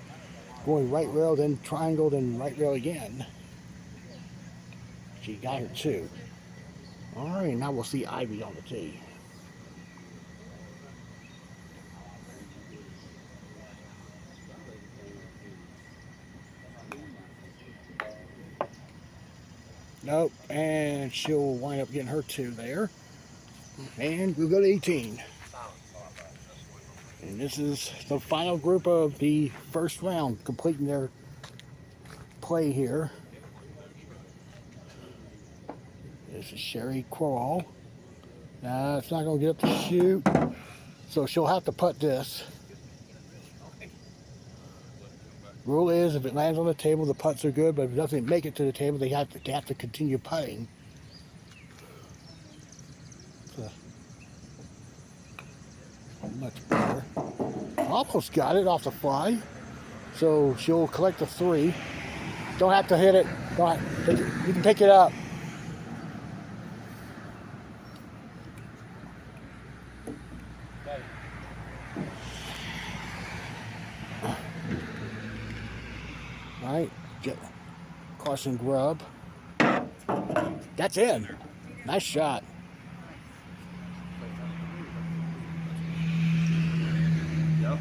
going right rail, then triangle, then right rail again. She got her 2. All right, now we'll see Ivy on the tee. Nope, and she'll wind up getting her 2 there. And we'll go to 18. And this is the final group of the first round, completing their play here. This is Sherry Crawl. Now it's not going to get up to shoot, so she'll have to putt this. Rule is, if it lands on the table, the putts are good, but if it doesn't make it to the table, they have to continue putting. So, much better. Almost got it off the fly, so she'll collect a 3. Don't have to hit it. You can pick it up. All right, Carson Grubb. That's in. Nice shot. Yep.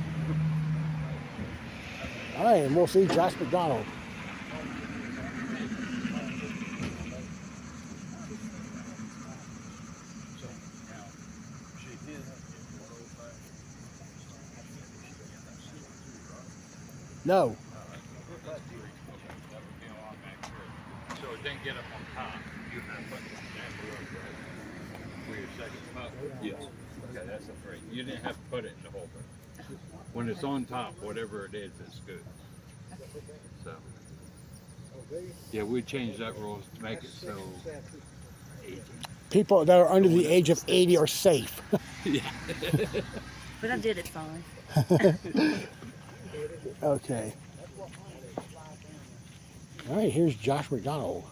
All right, and we'll see Josh McDonald. No. So it didn't get up on top. You have put that for your second putt? Yes. Okay, that's a three. You didn't have to put it in the hole. When it's on top, whatever it is, it's good. So, yeah, we changed that rule to make it so easy. People that are under the age of 80 are safe. Yeah. But I did it fine. Okay. All right, here's Josh McDonald.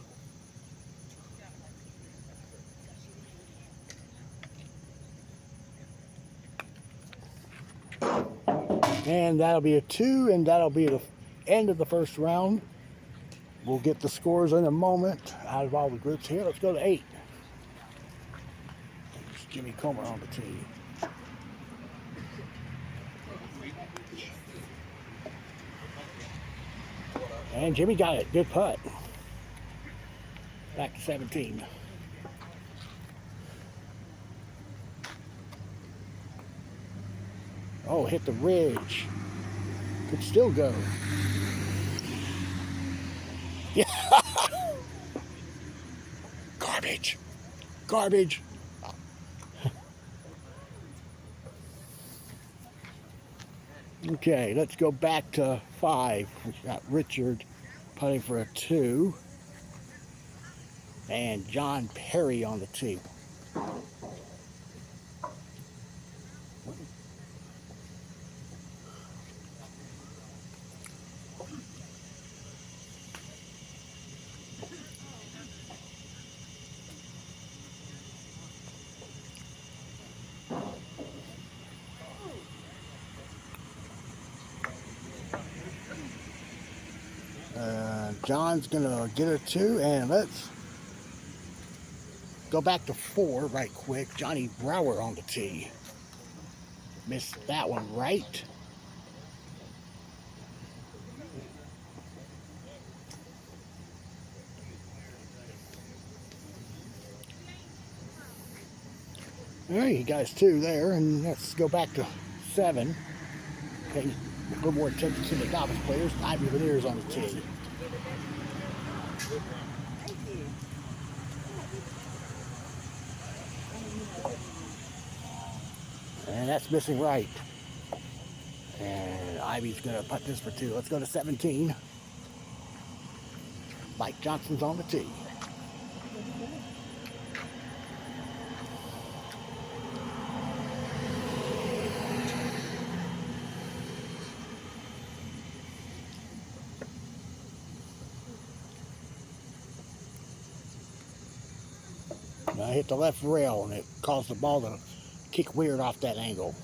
And that'll be a 2, and that'll be the end of the first round. We'll get the scores in a moment out of all the groups here. Let's go to 8. There's Jimmy Comer on the tee. And Jimmy got it. Good putt. Back to 17. Oh, hit the ridge. Could still go. Yeah. Garbage. Garbage. Okay, let's go back to 5. We got Richard putting for a 2. And John Perry on the tee. John's gonna get a 2, and let's go back to 4 right quick. Johnny Brower on the tee. Missed that one right. All right, you guys 2 there, and let's go back to 7. Pay a little more attention to the novice players. Ivy Veneers on the tee. And that's missing right. And Ivy's gonna putt this for 2. Let's go to 17. Mike Johnson's on the tee. I hit the left rail and it caused the ball to kick weird off that angle.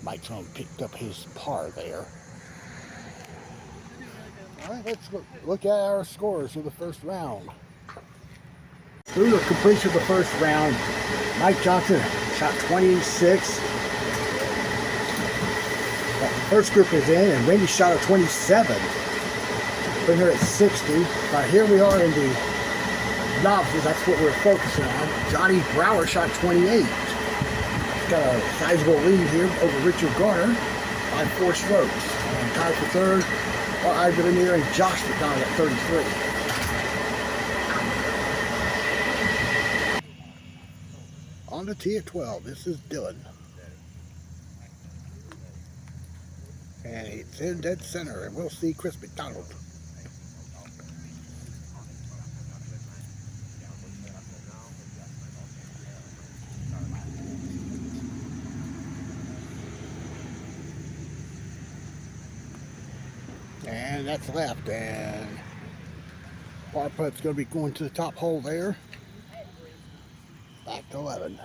Mike's home picked up his par there. All right, let's look at our scores for the first round. Through the completion of the first round, Mike Johnson shot 26. The first group is in, and Randy shot a 27. Putting her at 60. But here we are in the novices, that's what we're focusing on. Johnny Brower shot 28. He's got a sizable lead here over Richard Garner by 4 strokes. And tied for third are Ivy Lanier and Josh McDonald at 33. On the tee at 12, this is Dylan. And it's in dead center, and we'll see Chris McDonald. And that's left, and par putt's going to be going to the top hole there. Back to 11.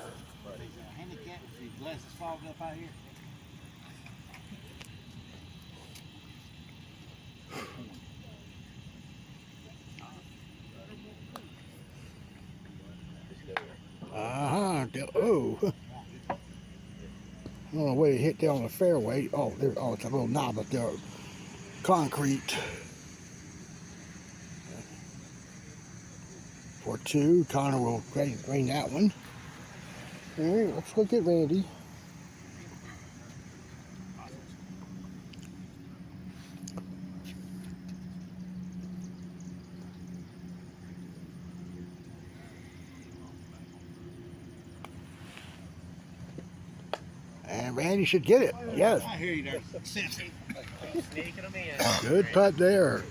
Handicap if your glasses fogged up out here. Oh. I don't know where it hit there on the fairway. Oh, there. Oh, it's a little knob up there. Concrete. For 2, Connor will drain that one. All right, let's look at Randy. man. You should get it. Yes. I hear you there. Sissy. Sneaking them in. Good putt there.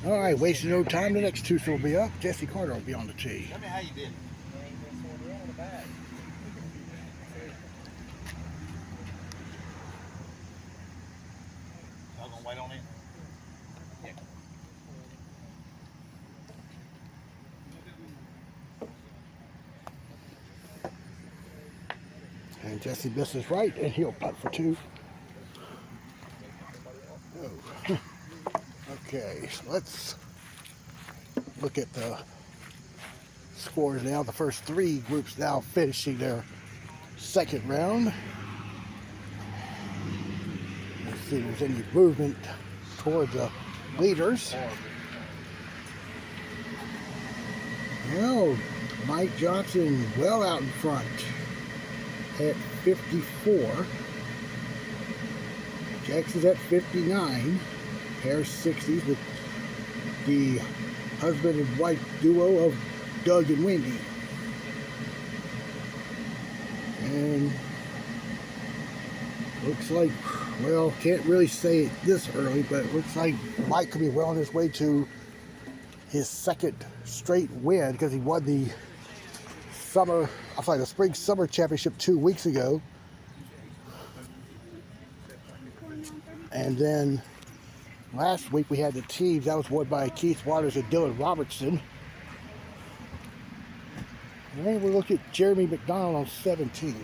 All right, wasting no time. The next two will be up. Jesse Carter will be on the tee. Tell me how you did. Y'all gonna wait on him? And Jesse misses right, and he'll putt for two. Oh. Okay, so let's look at the scores now. The first three groups now finishing their second round. Let's see if there's any movement toward the leaders. Now, Mike Johnson well out in front at 54. Jackson's at 59. Pair 60s with the husband and wife duo of Doug and Wendy. And looks like, well, can't really say it this early, but it looks like Mike could be well on his way to his second straight win because he won the spring summer championship 2 weeks ago. And then last week we had the teams. That was won by Keith Waters and Dylan Robertson. And then we look at Jeremy McDonald on 17.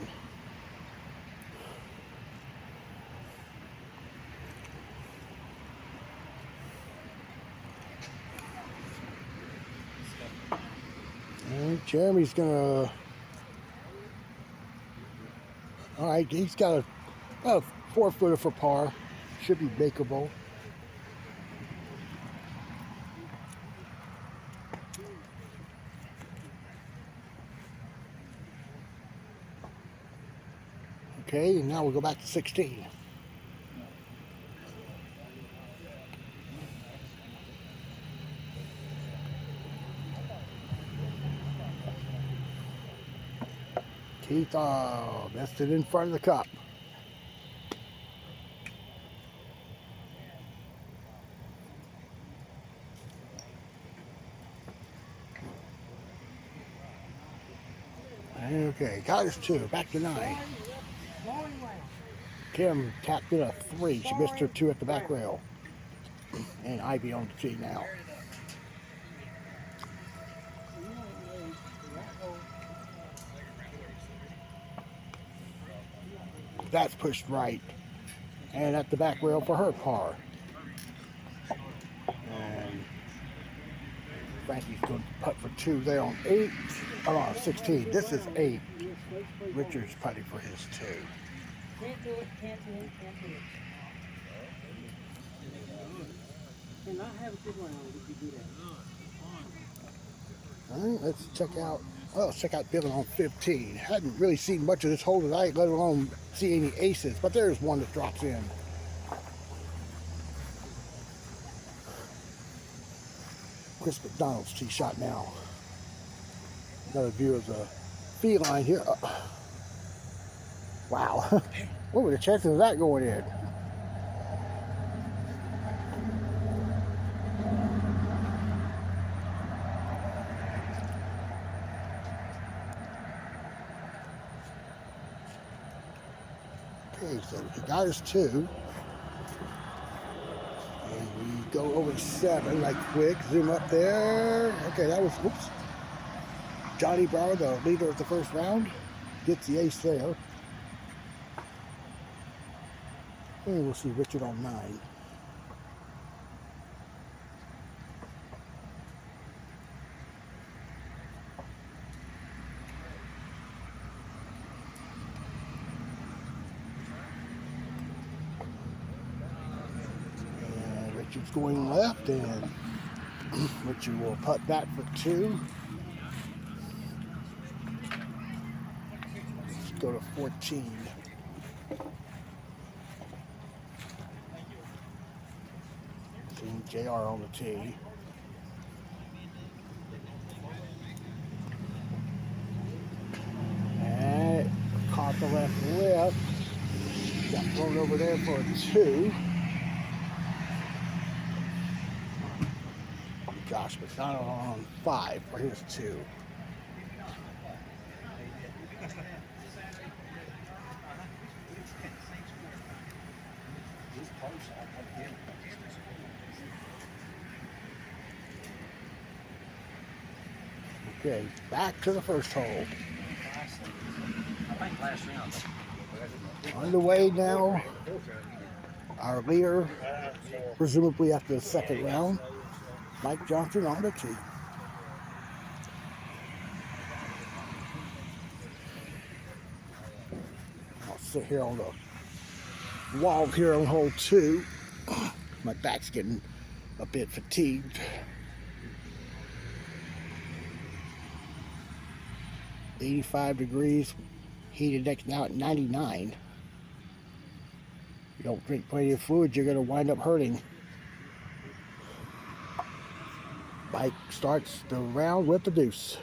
And Jeremy's gonna. All right, he's got a 4-footer for par. Should be makeable. Okay, and now we'll go back to 16. Keith missed it in front of the cup. Okay, got his two, back to 9. Kim tapped in a 3. She missed her 2 at the back rail. And Ivy on the tee now. That's pushed right. And at the back rail for her par. And Frankie's going to putt for 2 there on 8. Oh, on 16. This is 8. Richard's putting for his 2. Can't do it, can't do it, can't do it. And I have a good one if you do that. All right, let's check out. Oh, let's check out Dylan on 15. Hadn't really seen much of this hole tonight, let alone see any aces. But there's one that drops in. Chris McDonald's tee shot now. Another view of the feline here. Wow. What were the chances of that going in? Okay, so he got his 2. And we go over to 7, like quick, zoom up there. Okay, that was, whoops. Johnny Brower, the leader of the first round, gets the ace there. And we'll see Richard on 9. And Richard's going left, and Richard will putt that for 2. Let's go to 14. Seeing JR on the tee. And caught the left. Thrown over there for a 2. Josh McDonald on 5 for his 2. Okay, back to the first hole. Underway now. Our leader, presumably after the second round, Mike Johnson on the tee. I'll sit here on the wall here on hole 2. My back's getting a bit fatigued. 85 degrees, heated deck now at 99. You don't drink plenty of fluid, you're going to wind up hurting. Mike starts the round with the deuce.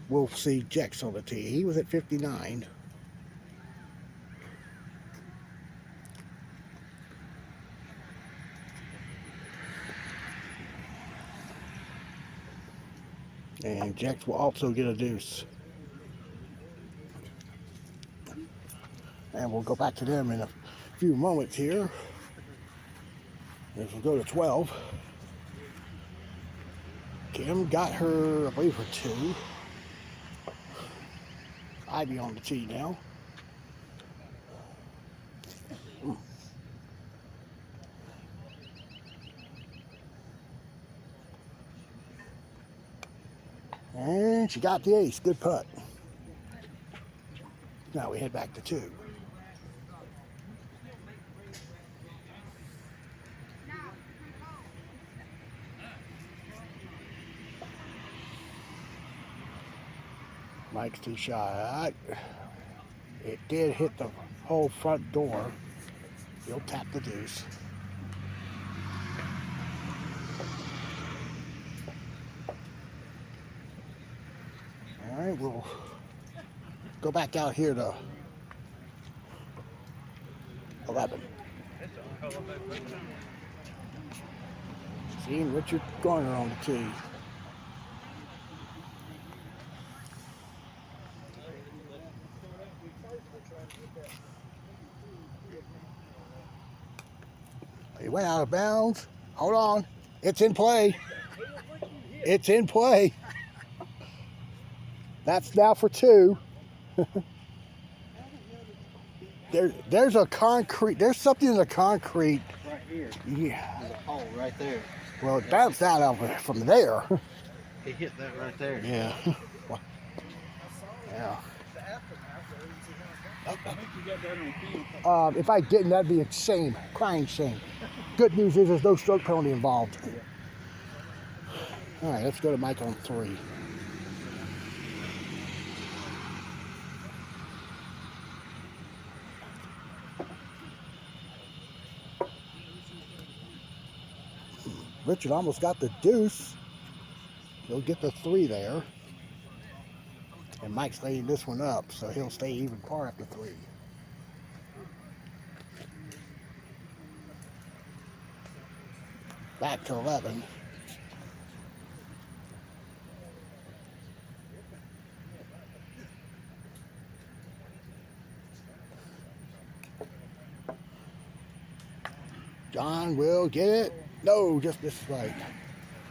We'll see Jex on the tee. He was at 59. And Jex will also get a deuce. And we'll go back to them in a few moments here. As we'll go to 12. Kim got her, I believe, her 2. Ivy on the tee now. And she got the ace. Good putt. Now we head back to 2. Mike's tee shot. It did hit the whole front door. He'll tap the deuce. All right, we'll go back out here to 11. Seeing Richard Garner on the tee. He went out of bounds. Hold on. It's in play. It's in play. That's now for 2. There's a concrete. There's something in the concrete. Right here. Yeah. There's a pole right there. Well, it bounced out of it from there. He hit that right there. Yeah. Yeah. If I didn't, that'd be a shame. Crying shame. Good news is there's no stroke penalty involved. All right, let's go to Mike on 3. Richard almost got the deuce. He'll get the 3 there. And Mike's laying this one up, so he'll stay even par after 3. Back to 11. John will get it. No, just this right.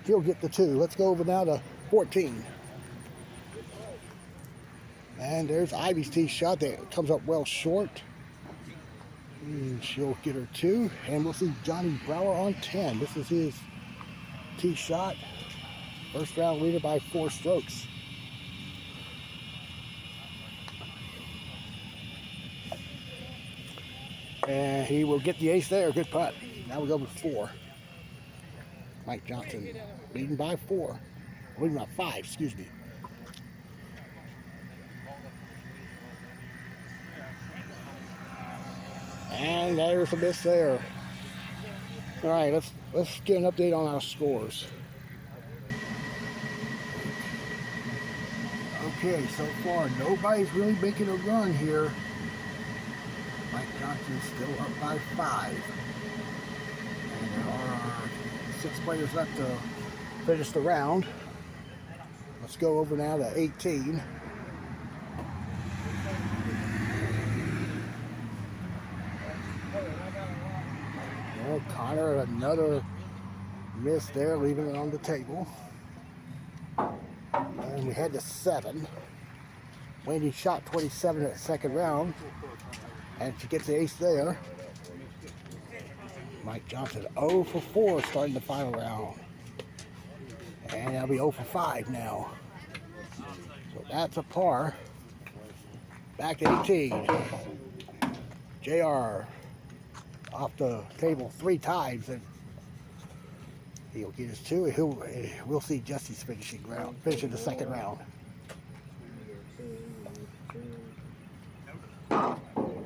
He'll get the 2. Let's go over now to 14. And there's Ivy's tee shot that comes up well short. And she'll get her 2. And we'll see Johnny Brower on 10. This is his tee shot. First round leader by 4 strokes. And he will get the ace there. Good putt. Now we go with 4. Mike Johnson leading by 4. Leading by 5, excuse me. And there's a miss there. All right, let's get an update on our scores. Okay, so far nobody's really making a run here. Mike Johnson's still up by 5. And there are 6 players left to finish the round. Let's go over now to 18. Well, Connor, another miss there, leaving it on the table. And we head to 7. Wendy shot 27 at the second round, and she gets the ace there. Mike Johnson 0 for 4 starting the final round. And that'll be 0 for 5 now. So that's a par. Back to 18. JR off the table 3 times, and he'll get his 2. We'll see Jesse's finishing the second round.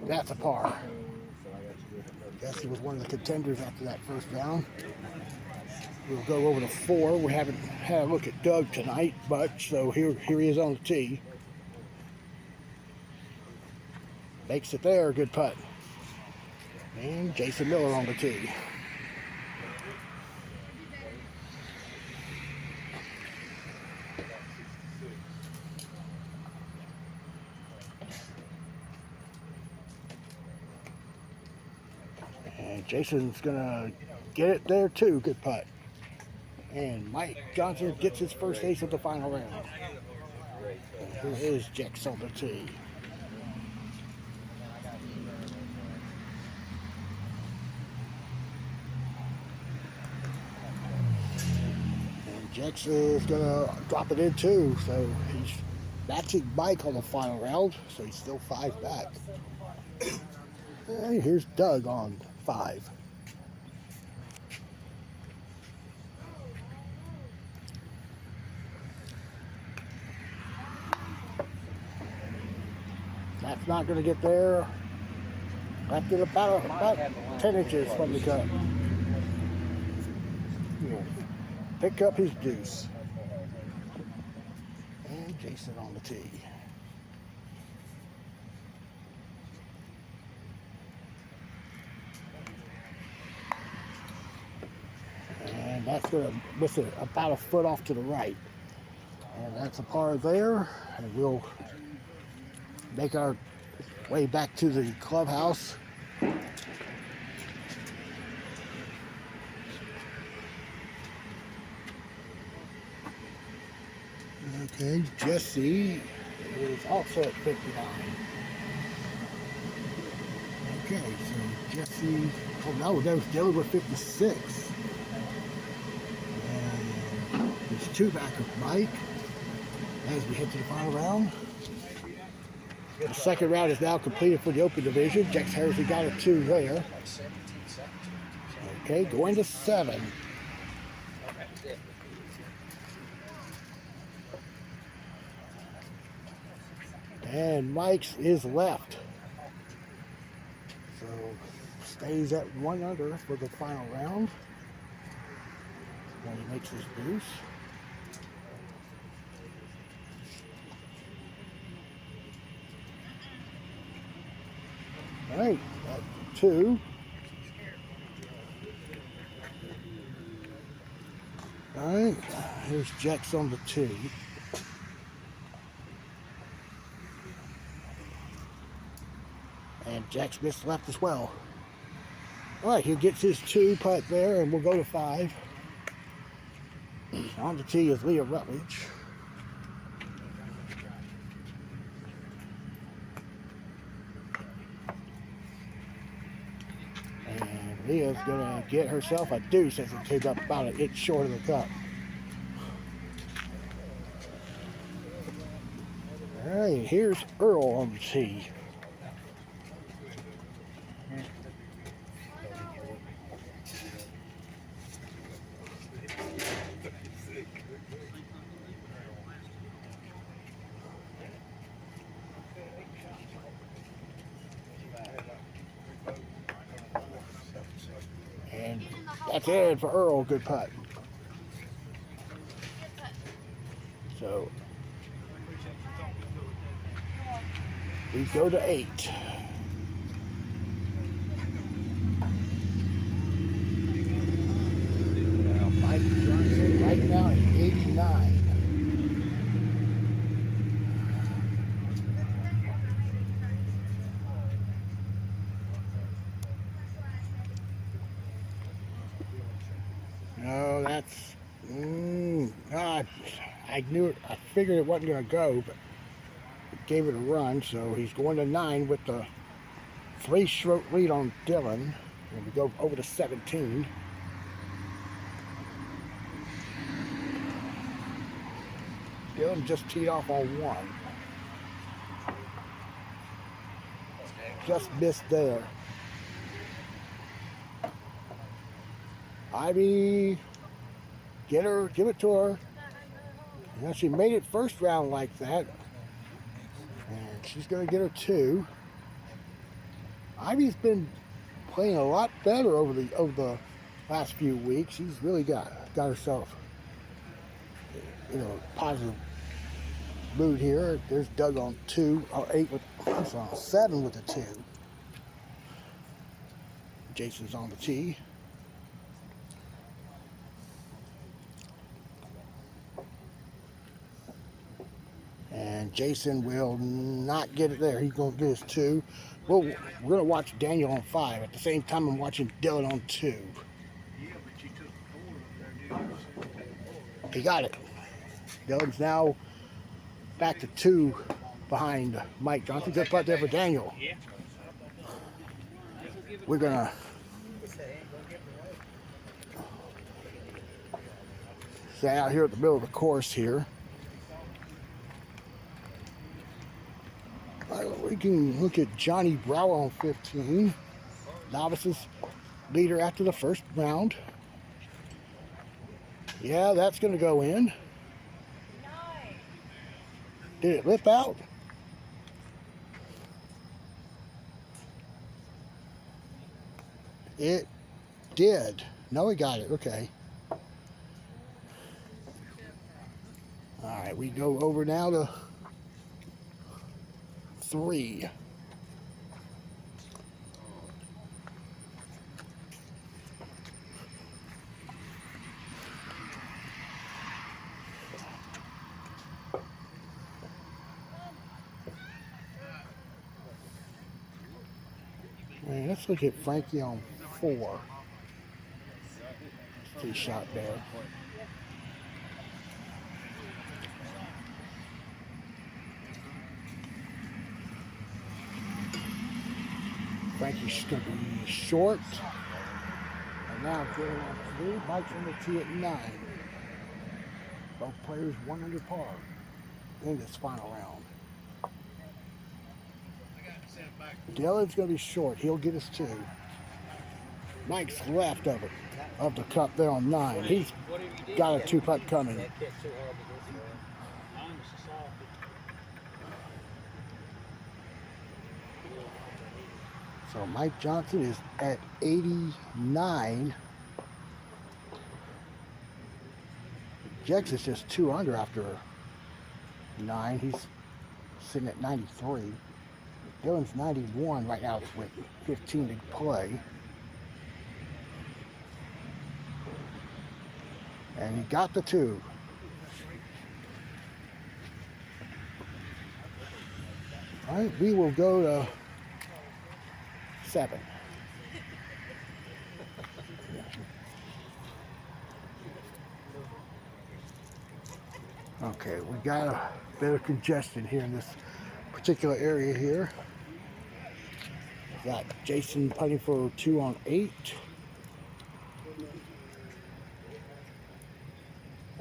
That's a par. Jesse was one of the contenders after that first round. We'll go over to 4. We haven't had a look at Doug tonight, but so here he is on the tee. Makes it there, good putt. And Jason Miller on the tee. And Jason's gonna get it there too, good putt. And Mike Johnson gets his first ace of the final round. And here is Jex on the tee. And Jex is gonna drop it in too, so he's matching Mike on the final round, so he's still 5 back. And here's Doug on 5. That's not going to get there. Left it about 10 inches from the cup. Pick up his deuce. And Jason on the tee. And that's going to miss it about a foot off to the right. And that's a par there. And we'll make our way back to the clubhouse. Okay, Jesse is also at 59. Okay, so Jesse, oh no, that was Dylan with 56. And there's 2 back of Mike as we head to the final round. The second round is now completed for the Open Division. Jex Harrison got a 2 there. Okay, going to 7. And Mike's is left. So stays at 1 under for the final round when he makes his deuce. All right, that's 2. All right, here's Jex on the tee. And Jex missed left as well. All right, he gets his 2 putt there, and we'll go to 5. On the tee is Leah Rutledge. Leah's gonna get herself a deuce as it came up about an inch short of the cup. All right, here's Earl on the tee. And that's it for Earl, good putt. We go to 8. Now, Mike Johnson right now at 89. No, that's. I knew it. I figured it wasn't going to go, but gave it a run. So he's going to 9 with the 3-stroke lead on Dylan. And we go over to 17. Dylan just teed off on 1. Just missed there. Ivy, get her, give it to her. Now she made it first round like that. And she's going to get her 2. Ivy's been playing a lot better over the last few weeks. She's really got herself, positive mood here. There's Doug on 2 or 8 with 7 with the 2. Jason's on the tee. And Jason will not get it there. He's going to get his 2. Well, we're going to watch Daniel on 5. At the same time, I'm watching Dylan on 2. He got it. Dylan's now back to 2 behind Mike Johnson. Good putt there for Daniel. We're going to stay out here at the middle of the course here. We can look at Johnny Brower on 15. Novices leader after the first round. Yeah, that's going to go in. Did it lip out? It did. No, he got it. Okay. All right, we go over now to 3. And let's look at Frankie on 4. Tee shot there. Frankie's going to be short. And now Dylan on 3. Mike's on the tee at 9. Both players 1 under par in this final round. Dylan's going to be short. He'll get his 2. Mike's left of it, of the cup there on 9. He's got a 2-putt coming. So Mike Johnson is at 89. Jex is just 2 under after 9. He's sitting at 93. Dylan's 91 right now with 15 to play. And he got the 2. All right, we will go to 7. Okay, we got a bit of congestion here in this particular area here. Got Jason putting for 2 on 8.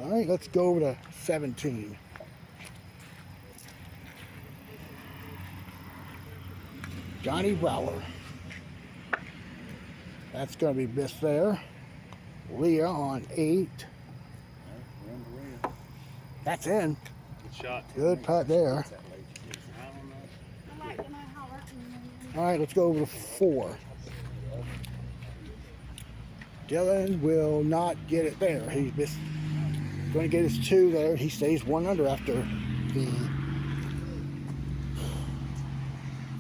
All right, let's go over to 17. Johnny Brower. That's going to be missed there. Leah on 8. That's in. Good shot. Good putt there. All right, let's go over to 4. Dylan will not get it there. He's going to get his 2 there. He stays 1 under after the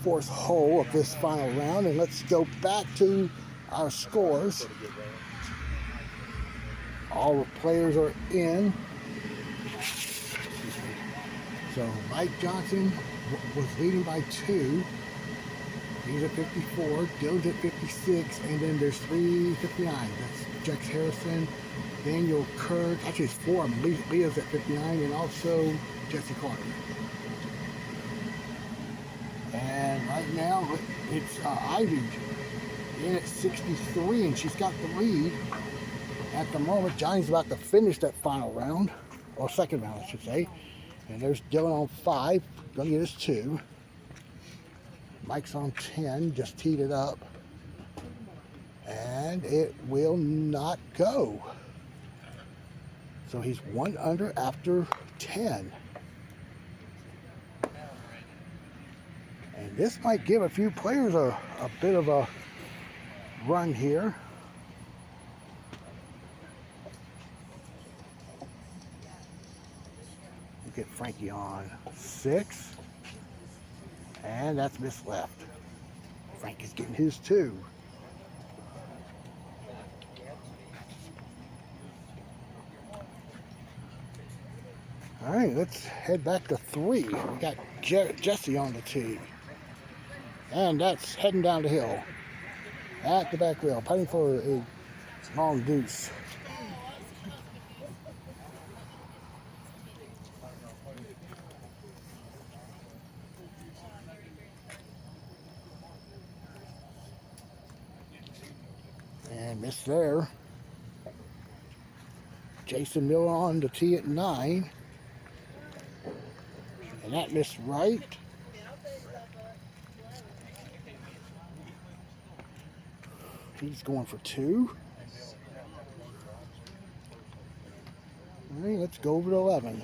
fourth hole of this final round, and let's go back to our scores. All the players are in. So Mike Johnson was leading by 2. He's at 54, Joe's at 56, and then there's 359. That's Jex Harrison, Daniel Kirk, actually it's 4 of them. Leah's at 59, and also Jesse Carter. And right now, it's Ivy in at 63, and she's got the lead. At the moment, Johnny's about to finish that final round, or second round, I should say. And there's Dylan on 5, gonna get his 2. Mike's on 10, just teed it up. And it will not go. So he's 1 under after 10. And this might give a few players a bit of a run here. We'll get Frankie on 6. And that's Miss Left. Frankie's getting his 2. All right, let's head back to 3. We got Jesse on the tee. And that's heading down the hill. At the back rail, putting for a long deuce. And missed there. Jason Miller on the tee at 9. And that missed right. He's going for 2. All right, let's go over to 11.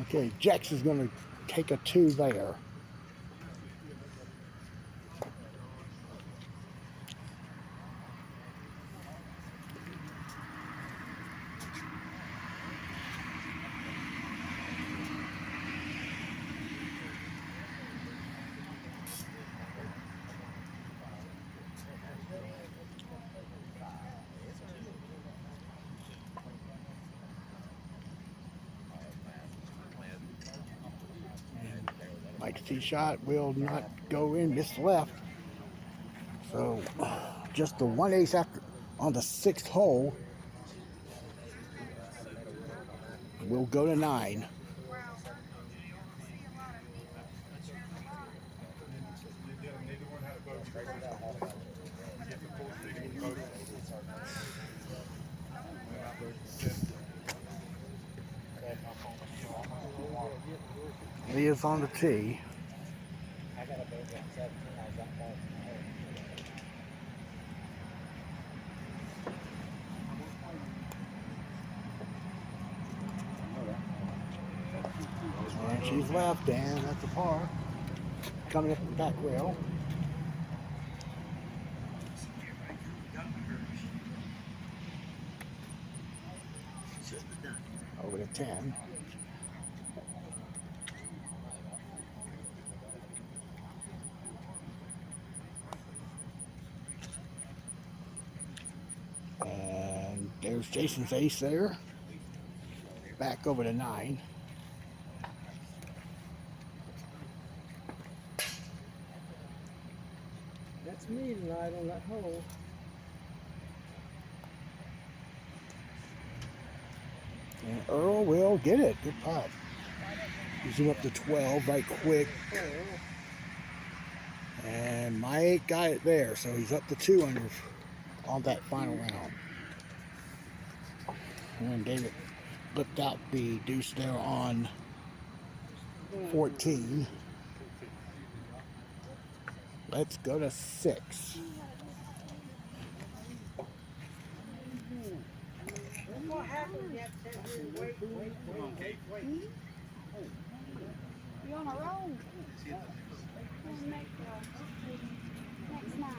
Okay, Jex is going to take a 2 there. Mike's tee shot will not go in, missed left. So just the 1 ace after on the 6th hole will go to 9. Leah's on the tee. And she's left, and that's a par. Coming up the back rail. Over to 10. And there's Jason's ace there. Back over to 9. That's me tonight on that hole. And Earl will get it. Good putt. He's up to 12 right quick. And Mike got it there, so he's up to 2 under on that final round. And David flipped out the deuce there on 14. Let's go to 6. What happened yet? Wait. You on a roll? Next 9.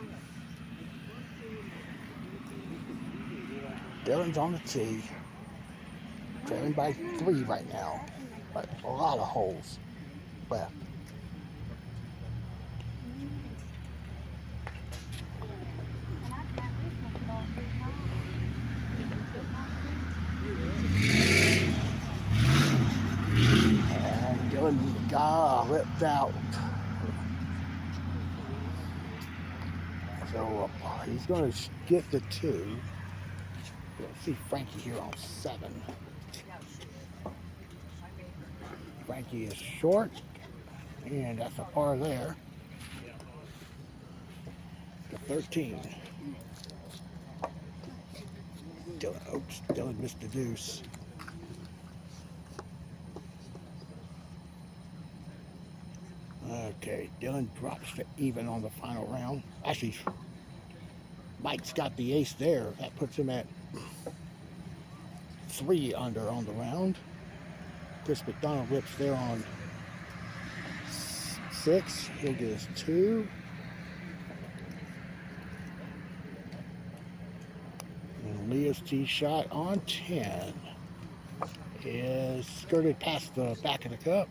Dylan's on the tee. Trailing by 3 right now. But a lot of holes left. And Dylan got ripped out. So he's going to get the 2. We'll see Frankie here on 7. Frankie is short, and that's a par there. To 13. Dylan missed the deuce. Okay, Dylan drops to even on the final round. Actually, Mike's got the ace there. That puts him at 3 under on the round. Chris McDonald rips there on 6. He'll get his 2. And Leo's tee shot on 10 is skirted past the back of the cup.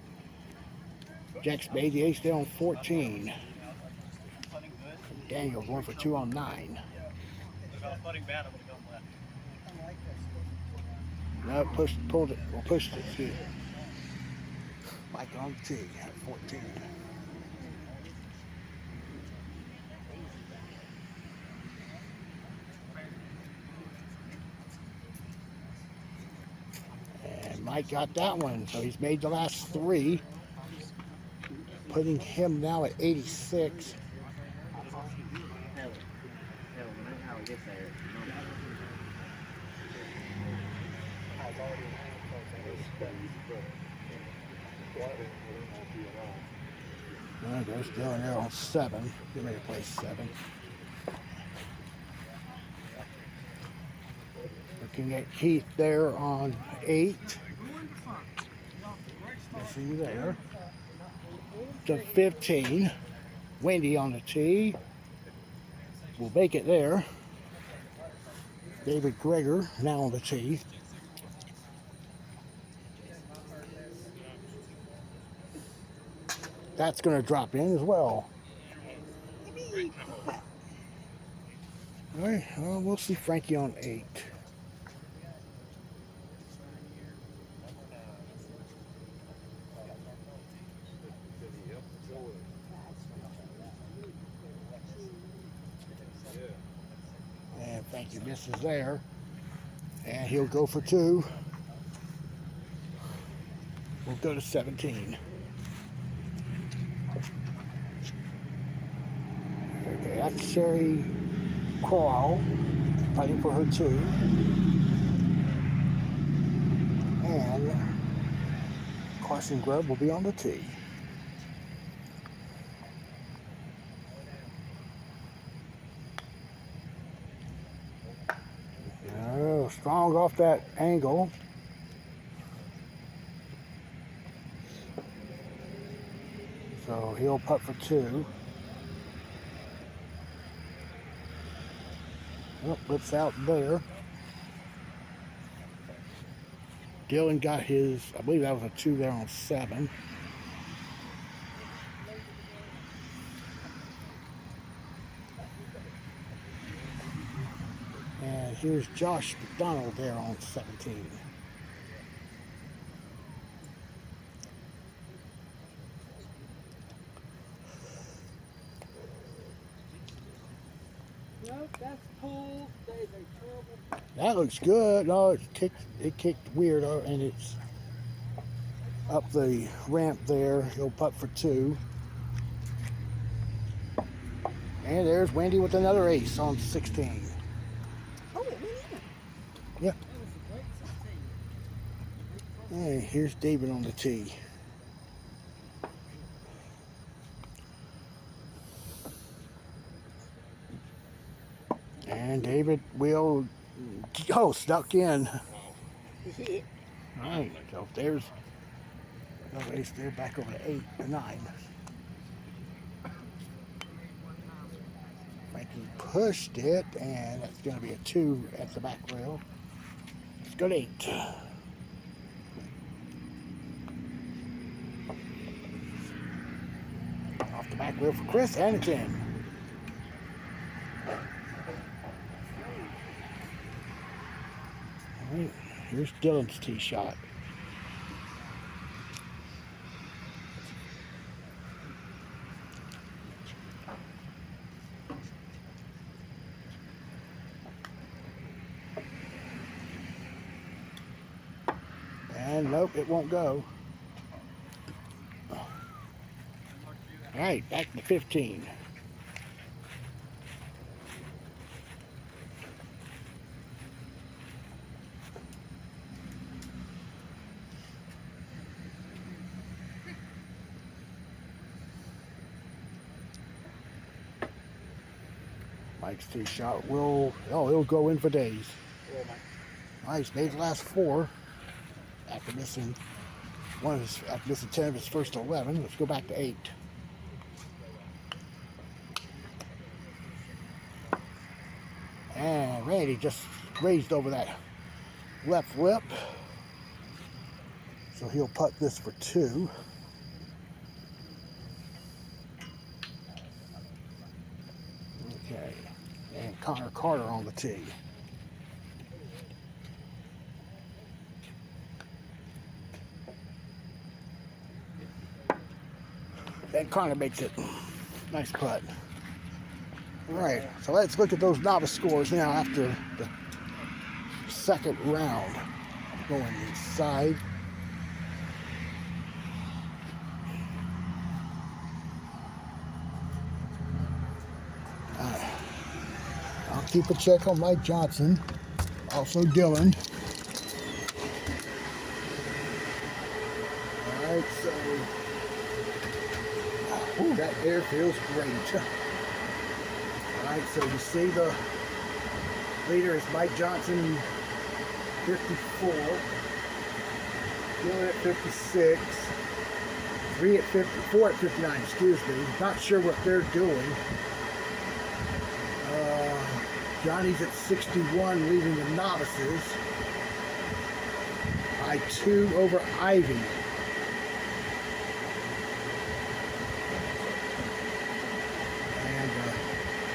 Jack's made the ace there on 14. Daniel going for 2 on 9. No, pulled it, or pushed it too. Mike on the tee at 14. And Mike got that one, so he's made the last 3. Putting him now at 86. There's Dylan there on 7. Get ready to play 7. Looking at Keith there on 8. Missing there. To 15. Wendy on the tee. Will make it there. David Greger now on the tee. That's going to drop in as well. All right, well, we'll see Frankie on 8. And Frankie misses there. And he'll go for 2. We'll go to 17. Okay, that's Sherry Crawl fighting for her 2. And Carson Grubb will be on the tee. Oh, strong off that angle. So he'll putt for 2. Oh, puts out there. Dylan got his, I believe that was a 2 there on 7. And here's Josh McDonald there on 17. Nope, that's pulled. That is a terrible. That looks good. No, it kicked weird, and it's up the ramp there. He'll putt for 2. And there's Wendy with another ace on 16. Oh, it went in. Yeah. That was a great 16. And here's David on the tee. And David will, stuck in. All right, so there's another ace there, back over to 8 or 9. Frankie pushed it, and that's going to be a 2 at the back rail. Let's go to 8. Off the back wheel for Chris, and it's in. All right, here's Dylan's tee shot. And nope, it won't go. All right, back to 15. Mike's tee shot will, it'll go in for days. Nice, made the last 4 after missing after missing 10 of his first 11. Let's go back to 8. And Randy just grazed over that left lip, so he'll putt this for 2. Okay, and Connor Carter on the tee. And Connor makes it. Nice putt. All right, so let's look at those novice scores now after the second round. Going inside. I'll keep a check on Mike Johnson. Also Dylan. All right, so ooh, that air feels great. All right, so you see the leader is Mike Johnson, 54. Dylan at 56. 3 at 54 at 59, excuse me. Not sure what they're doing. Johnny's at 61, leading the novices by 2 over Ivy.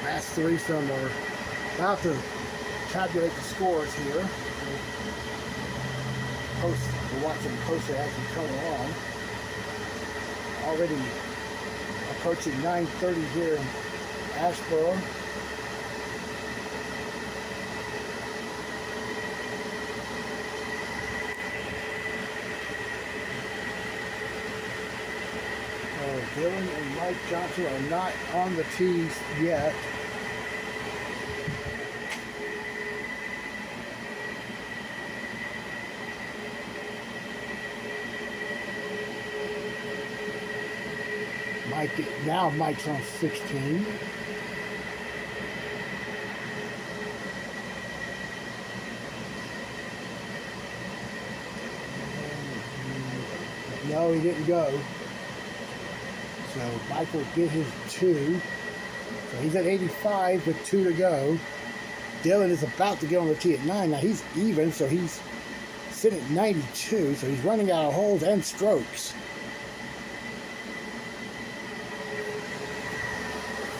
Last threesome are about to tabulate the scores here. We'll watch them closer as we come along. Already approaching 9:30 here in Asheboro. Dylan and Mike Johnson are not on the tees yet. Now Mike's on 16. No, he didn't go. So Mike will get his 2. So he's at 85 with 2 to go. Dylan is about to get on the tee at 9. Now he's even, so he's sitting at 92. So he's running out of holes and strokes.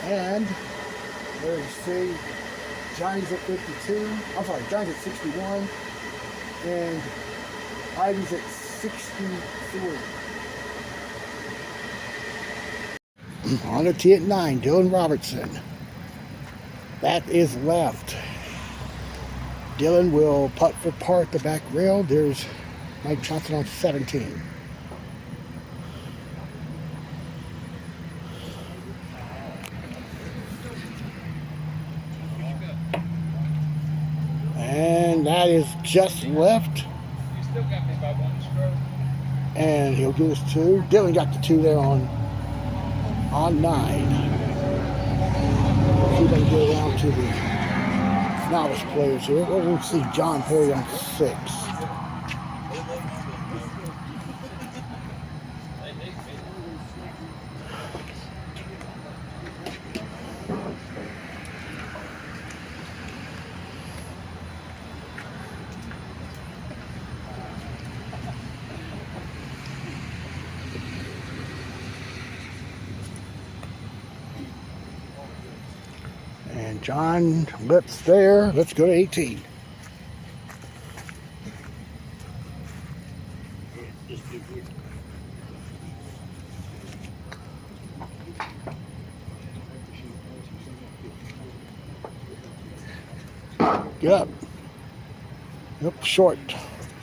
And there you see Johnny's at 52. I'm sorry, Johnny's at 61. And Ivy's at 63. On the tee at 9, Dylan Robertson. That is left. Dylan will putt for par at the back rail. There's Mike Johnson on 17. And that is just left. And he'll do his 2. Dylan got the 2 there on 9. See if they can go down to the novice players here. Well, we'll see John Perry on 6. John Lips there. Let's go to 18. Get up. Nope, short.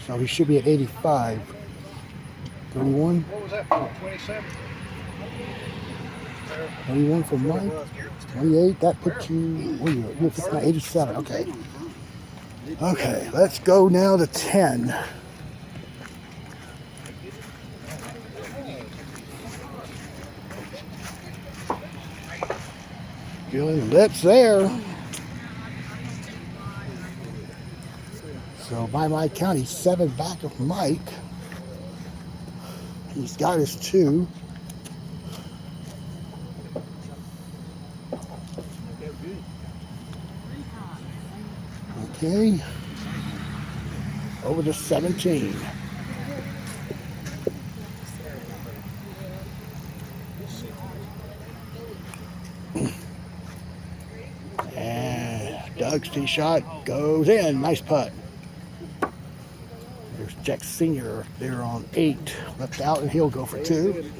So he should be at 85. 31. What was that for? 27? 31 for Mike. 28. That puts you. What are you? You're 59, 87. Okay. Okay, let's go now to 10. Feeling Lips there. So by my count, he's 7 back of Mike. He's got his 2. Okay. Over to 17. And Doug's tee shot goes in. Nice putt. There's Jack Sr. there on 8. Left out, and he'll go for 2.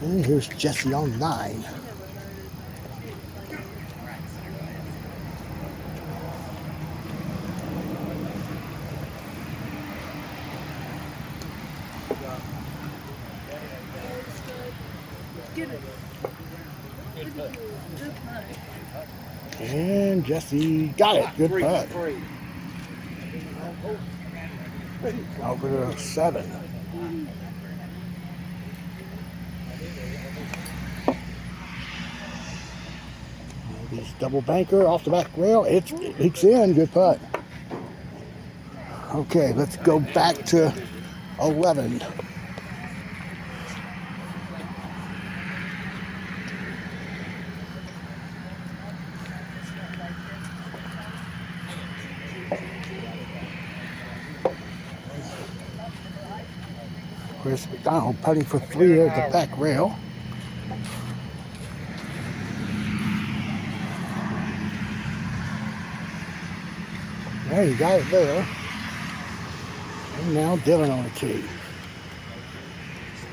And here's Jesse on 9. And Jesse got it. Good putt. Over to 7. He's double banker off the back rail. It's in. Good putt. Okay, let's go back to 11. Chris McDonald putting for 3 at the back rail. There, you got it there. And now Dylan on the tee.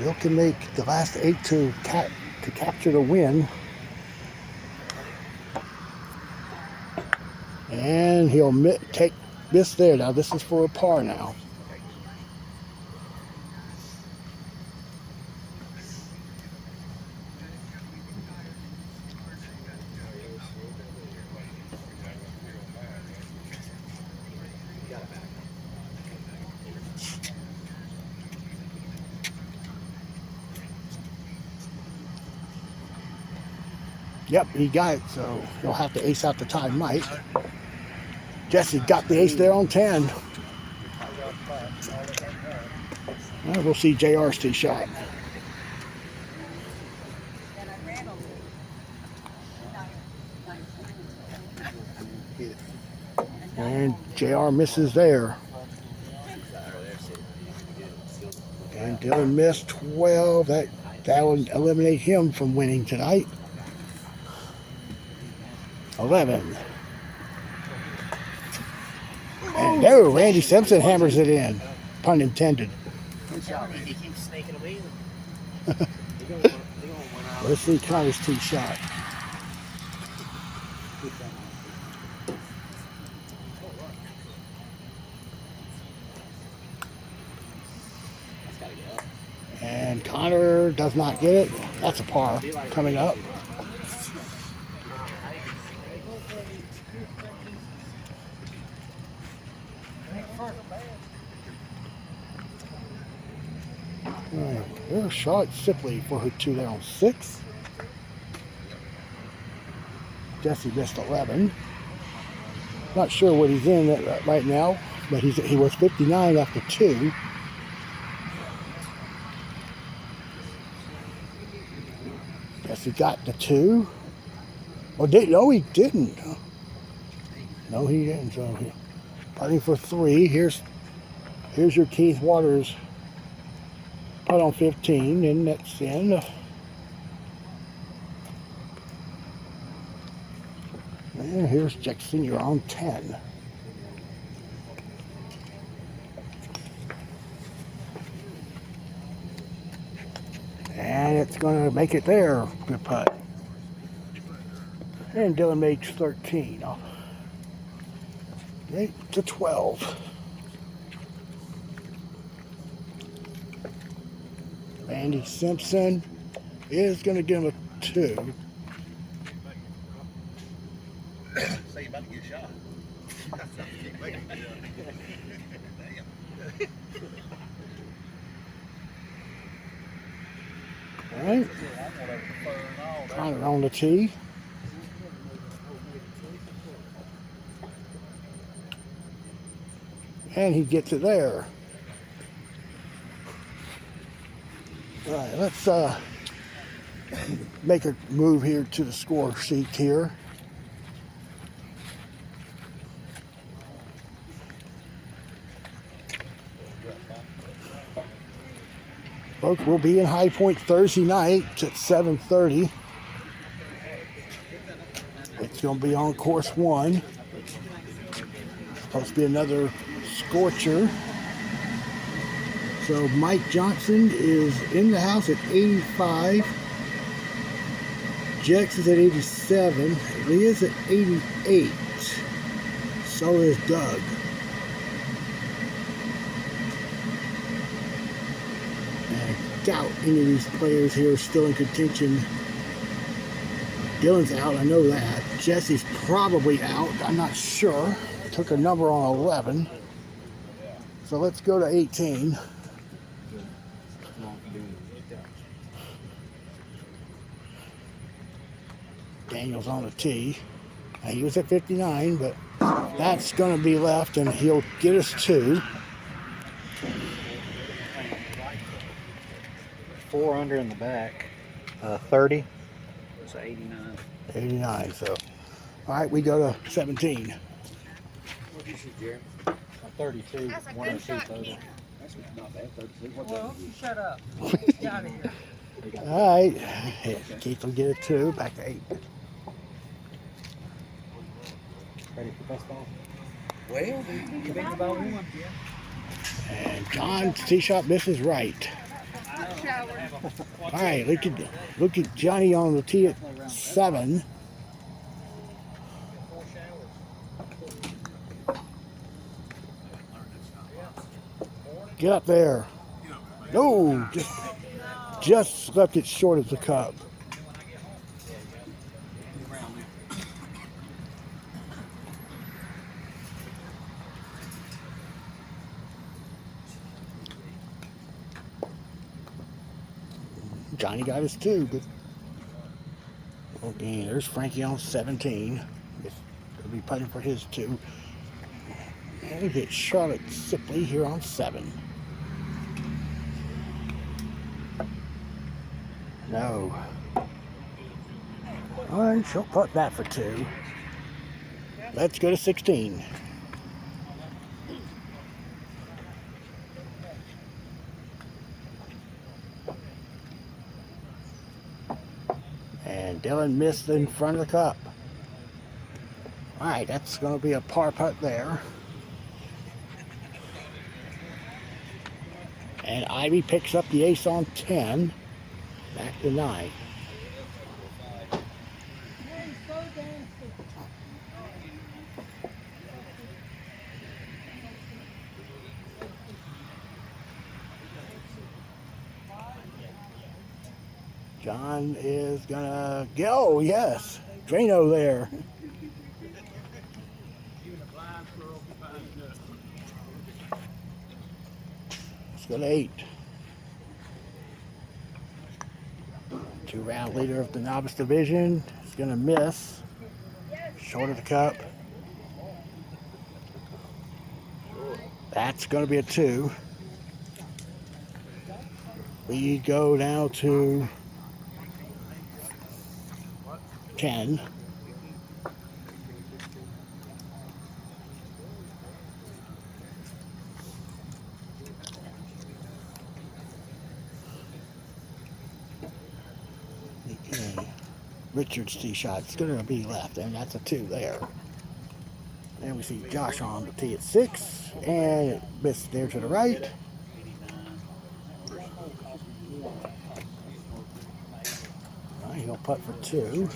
Bill can make the last 8 to capture the win. And he'll take this there. Now this is for a par now. Yep, he got it, so he'll have to ace out the tie Mike. Jesse got the ace there on 10. Well, we'll see JR's tee shot. And JR misses there. And Dylan missed 12. That would eliminate him from winning tonight. 11. And no, Randy Simpson hammers it in. Pun intended. He keeps snaking away. Let's see Connor's tee shot. And Connor does not get it. That's a par coming up. There's Charlotte Sipley for her 2 there on 6. Jesse missed 11. Not sure what he's in right now, but he was 59 after 2. Jesse got the 2. Oh, no, he didn't. No, he didn't. So putting for 3. Here's your Keith Waters putt on 15, and that's in. And here's Jack Senior on 10. And it's going to make it there. Good putt. And Dylan makes 13. 8 to 12. Andy Simpson is going to give him a 2. Say you about to get shot. All right. Connor on the tee. And he gets it there. All right, let's make a move here to the score sheet here. Folks, we'll be in High Point Thursday night at 7:30. It's going to be on course 1. Supposed to be another scorcher. So Mike Johnson is in the house at 85. Jex is at 87. Lee is at 88. So is Doug. And I doubt any of these players here are still in contention. Dylan's out, I know that. Jesse's probably out, I'm not sure. Took a number on 11. So let's go to 18. Daniel's on the tee. He was at 59, but that's going to be left, and he'll get us 2. 4 under in the back. 30. It's 89. 89, so. All right, we go to 17. What do you shoot, Jeremy? 32. That's a good 102 shot, total. Ken. That's not bad. 36. What's Well, that? you shut up. Get out of here. All right, Keith will get a 2, back to 8. Ready for best ball? Well, you think about one. And John's tee shot misses right. All right, look at Johnny on the tee at 7. Get up there. No, just left it short of the cup. Johnny got his 2. Good. Okay, there's Frankie on 17. He'll be putting for his 2. And we get Charlotte Sipley here on 7. No. All right, she'll put that for 2. Let's go to 16. And Dylan missed in front of the cup. All right, that's going to be a par putt there. And Ivy picks up the ace on 10. Back to 9. John is gonna go, yes. Drano there. Let's go to 8. 2-round leader of the novice division is gonna miss. Short of the cup. That's gonna be a 2. We go now to 10. Okay. Richard's tee shot. It's going to be left, and that's a 2 there. And we see Josh on the tee at 6, and it missed there to the right. All right, he'll putt for 2.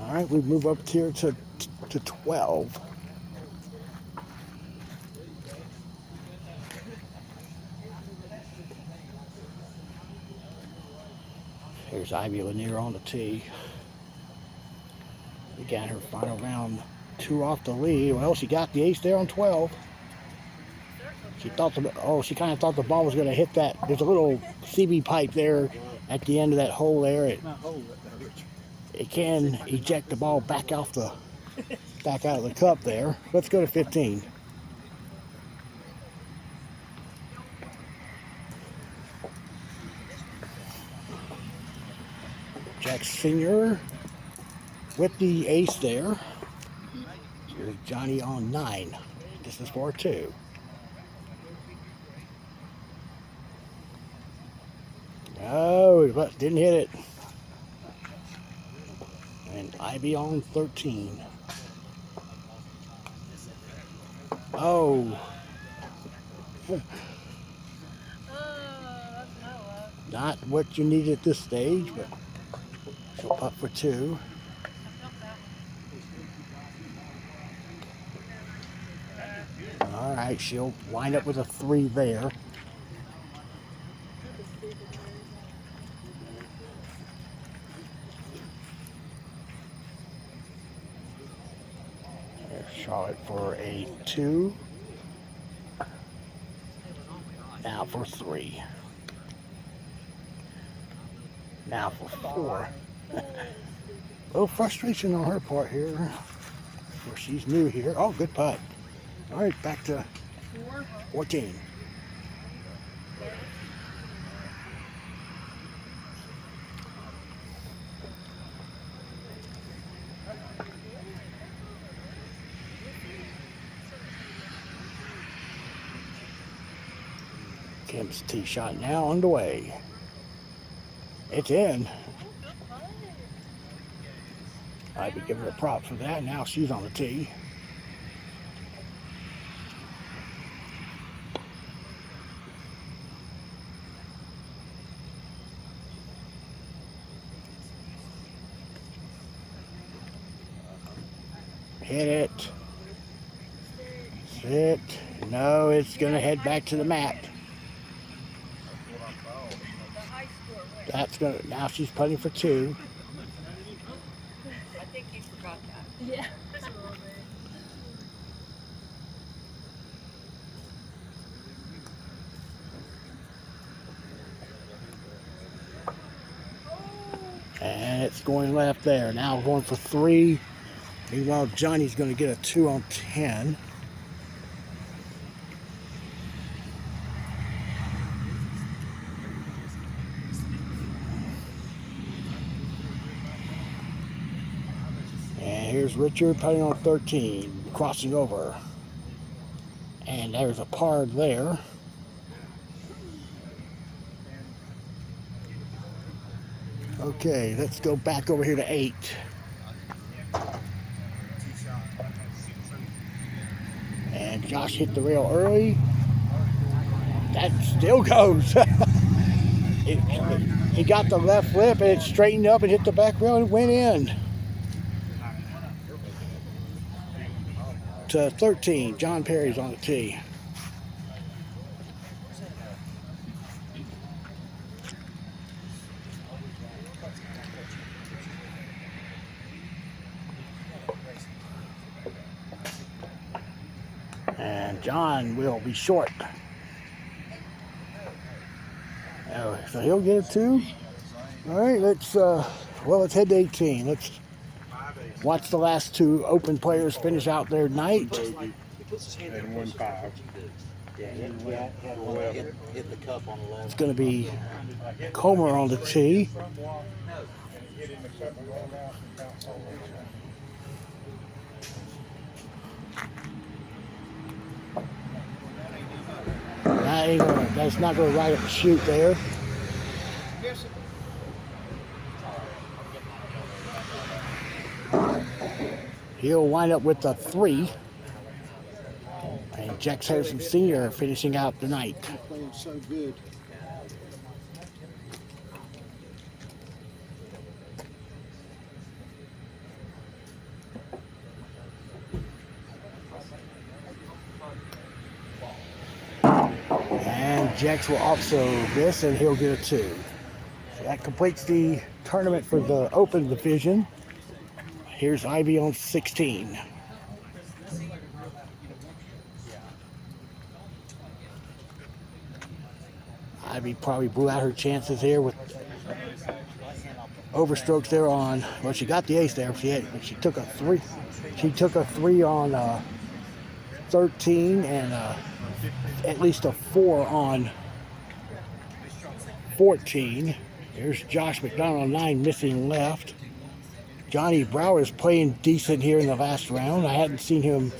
All right, we move up here to 12. Here's Ivy Lanier on the tee. We got her final round 2 off the lead. Well, she got the ace there on 12. She kind of thought the ball was going to hit that. There's a little CB pipe there at the end of that hole there. It can eject the ball back out of the cup there. Let's go to 15. Jack Senior with the ace there. Here's Johnny on 9. This is for 2. No, but didn't hit it. And Ivy on 13. Oh. Not what you need at this stage, but she'll putt for 2. All right, she'll wind up with a 3 there. There's Charlotte for a 2. Now for 3. Now for 4. A little frustration on her part here. Where she's new here. Oh, good putt. All right, back to 14. Kim's tee shot now underway. It's in. I'd be giving her props for that. Now she's on the tee. Hit it. Sit. No, it's going to head back to the mat. That's going to, now she's putting for 2. I think you forgot that. Yeah. And it's going left there. Now going for 3. Meanwhile, Johnny's going to get a 2 on 10. And here's Richard putting on 13, crossing over. And there's a par there. Okay, let's go back over here to 8. And Josh hit the rail early. That still goes. He got the left lip and it straightened up and hit the back rail and it went in. To 13, John Perry's on the tee. And John will be short. Oh, so he'll get a 2. All right, let's head to 18. Let's watch the last 2 open players finish out their night. And 1-5. Hit the cup on the left. It's going to be Comer on the tee. That's not going to right up the chute there. He'll wind up with a 3. And Jax Harrison Sr. finishing out the night. He's playing so good. And Jax will also miss, and he'll get a 2. So that completes the tournament for the Open Division. Here's Ivy on 16. Ivy probably blew out her chances here with overstrokes there on. Well, she got the ace there. She took a 3. She took a 3 on 13 and at least a 4 on 14. There's Josh McDonald on 9, missing left. Johnny Brower is playing decent here in the last round. I hadn't seen him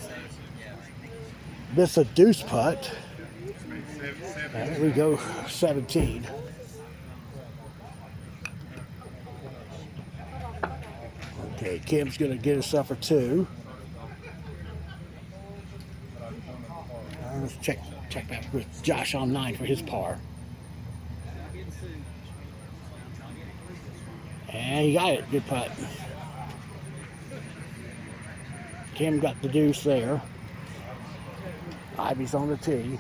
miss a deuce putt. There we go, 17. Okay, Kim's going to get herself a 2. Let's check back with Josh on 9 for his par. And he got it. Good putt. Kim got the deuce there. Ivy's on the tee.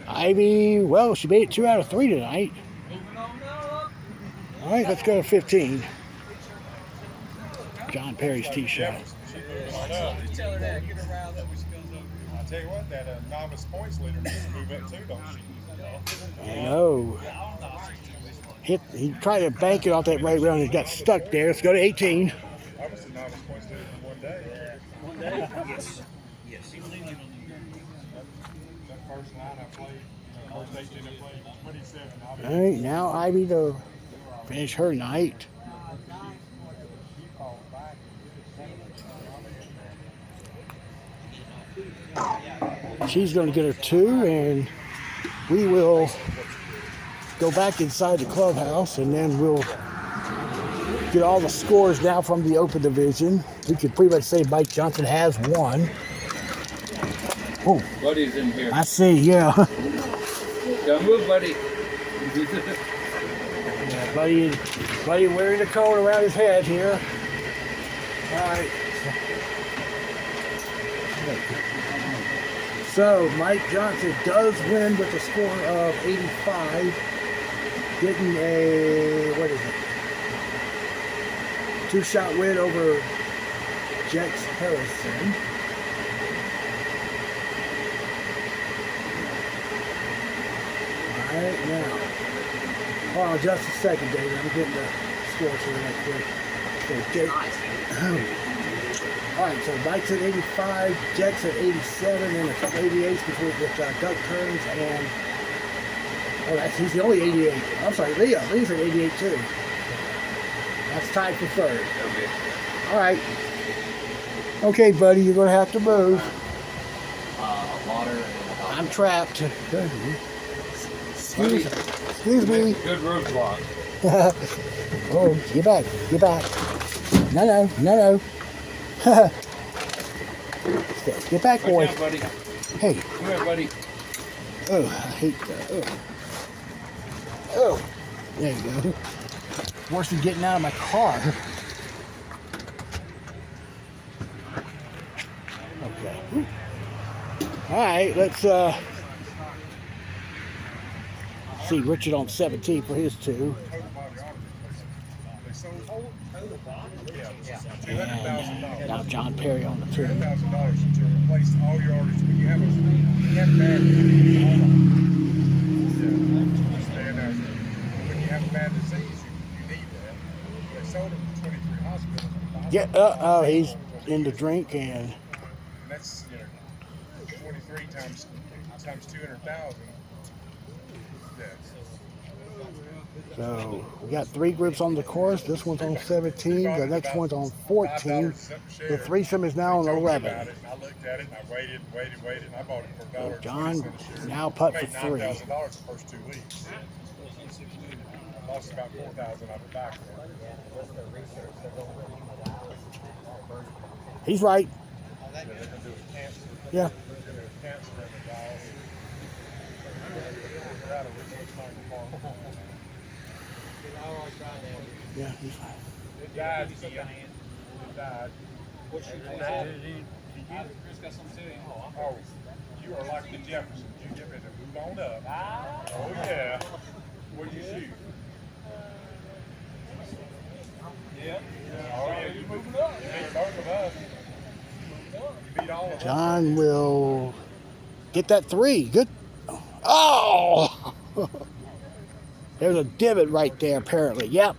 Ivy, well, she made it 2 out of 3 tonight. All right, let's go to 15. John Perry's tee shot. I'll tell you what, that novice points leader needs to move up too, don't she? I know. He tried to bank it off that right round and got stuck there. Let's go to 18. I was the novice points leader for one day. One day? Yes. That first line I played, first 18 I played, 27. All right, now Ivy to finish her night. She's going to get her 2, and we will go back inside the clubhouse, and then we'll get all the scores now from the Open Division. We could pretty much say Mike Johnson has won. Oh, Buddy's in here. I see, yeah. Don't move, buddy. Yeah, buddy wearing the cone around his head here. All right. So Mike Johnson does win with a score of 85, getting a, what is it, 2-shot win over Jax Harrison. All right, now, hold on just a second, David. I'm getting the scores here right quick. So Jake. All right, so Mike's at 85, Jack's at 87, and a couple 88s with Doug Kearns and, he's the only 88. I'm sorry, Lee's at 88 too. That's tied for 3rd. Okay. All right. Okay, buddy, you're going to have to move. Water. I'm trapped. Excuse me. Good roadblock. Oh, get back. No. Get back, boy. Down, buddy. Hey. Come here, buddy. Oh, I hate that. Oh. There you go. Worse than getting out of my car. Okay. All right, let's see Richard on 17 for his 2. And now John Perry on the 2. $200,000 to replace all your orders when you have a bad when you have a bad disease, you need that. They sold him to 23 hospitals. Yeah, he's in the drink, and that's 23 times 200,000. So we got 3 groups on the course. This one's on 17. The next one's on 14. The threesome is now on 11. I looked at it and I waited, and I bought it for So $1.20 John a share. now putt for Made 3. $9,000 the first 2 weeks. I lost about 4,000 on the back end. He's right. Yeah. Yeah, he's fine. It died. It died. Oh, you are like the Jeffersons. You get ready to move on up. Oh yeah. What do you shoot? Yeah. Oh yeah, you're moving up. You beat both of us. You beat all of us. John will get that 3. Good. Oh! There's a divot right there, apparently. Yep,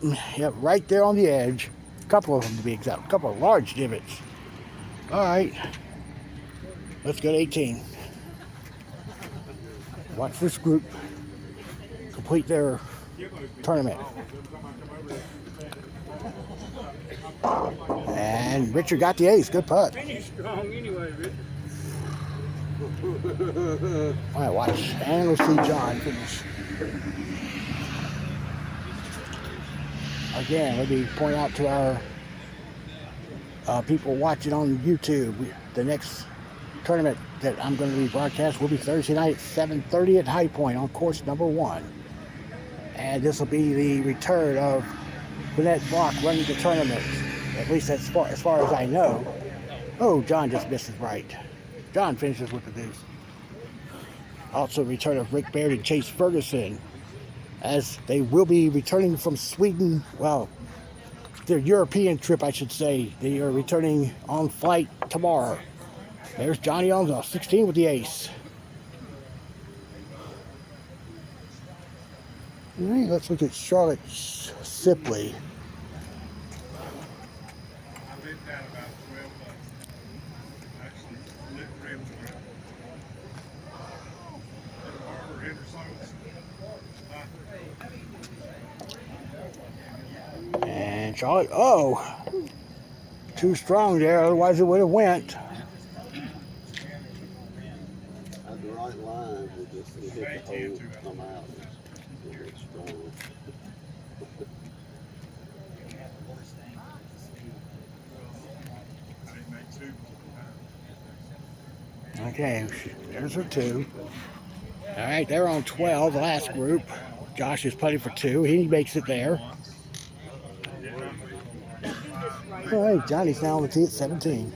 right there on the edge. A couple of them, to be exact. A couple of large divots. All right. Let's go to 18. Watch this group complete their tournament. And Richard got the ace. Good putt. Finish strong anyway, Richard. All right, watch. And we'll see John finish. Again, let me point out to our people watching on YouTube, the next tournament that I'm going to be broadcast will be Thursday night at 7:30 at High Point on course number 1. And this will be the return of Gwinnett Block running the tournament, at least as far as I know. Oh, John just misses right. John finishes with the deuce. Also return of Rick Baird and Chase Ferguson, as they will be returning from Sweden. Well, their European trip, I should say. They are returning on flight tomorrow. There's Johnny on 16 with the ace. All right, let's look at Charlotte Sipley. I lived down about 12 months. Actually, lived for him. And Charlotte, oh, too strong there, otherwise it would have went. At the right line, it hit the hole, come out. It was strong. Okay, there's her 2. All right, they're on 12, the last group. Josh is putting for 2. He makes it there. All right, Johnny's now on the tee at 17.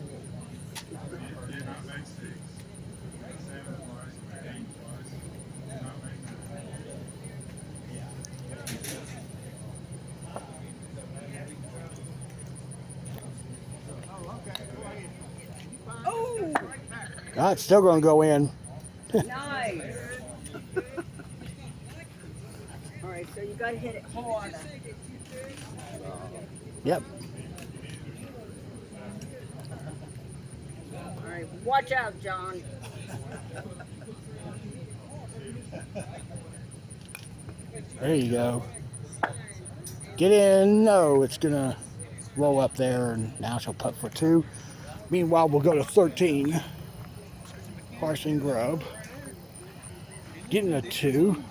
Oh, Oh, it's still going to go in. nice. All right, so you got to hit it harder. Yep. All right, watch out, John. There you go. Get in. No, it's going to roll up there, and now she'll putt for 2. Meanwhile, we'll go to 13. Carson Grubb getting a 2.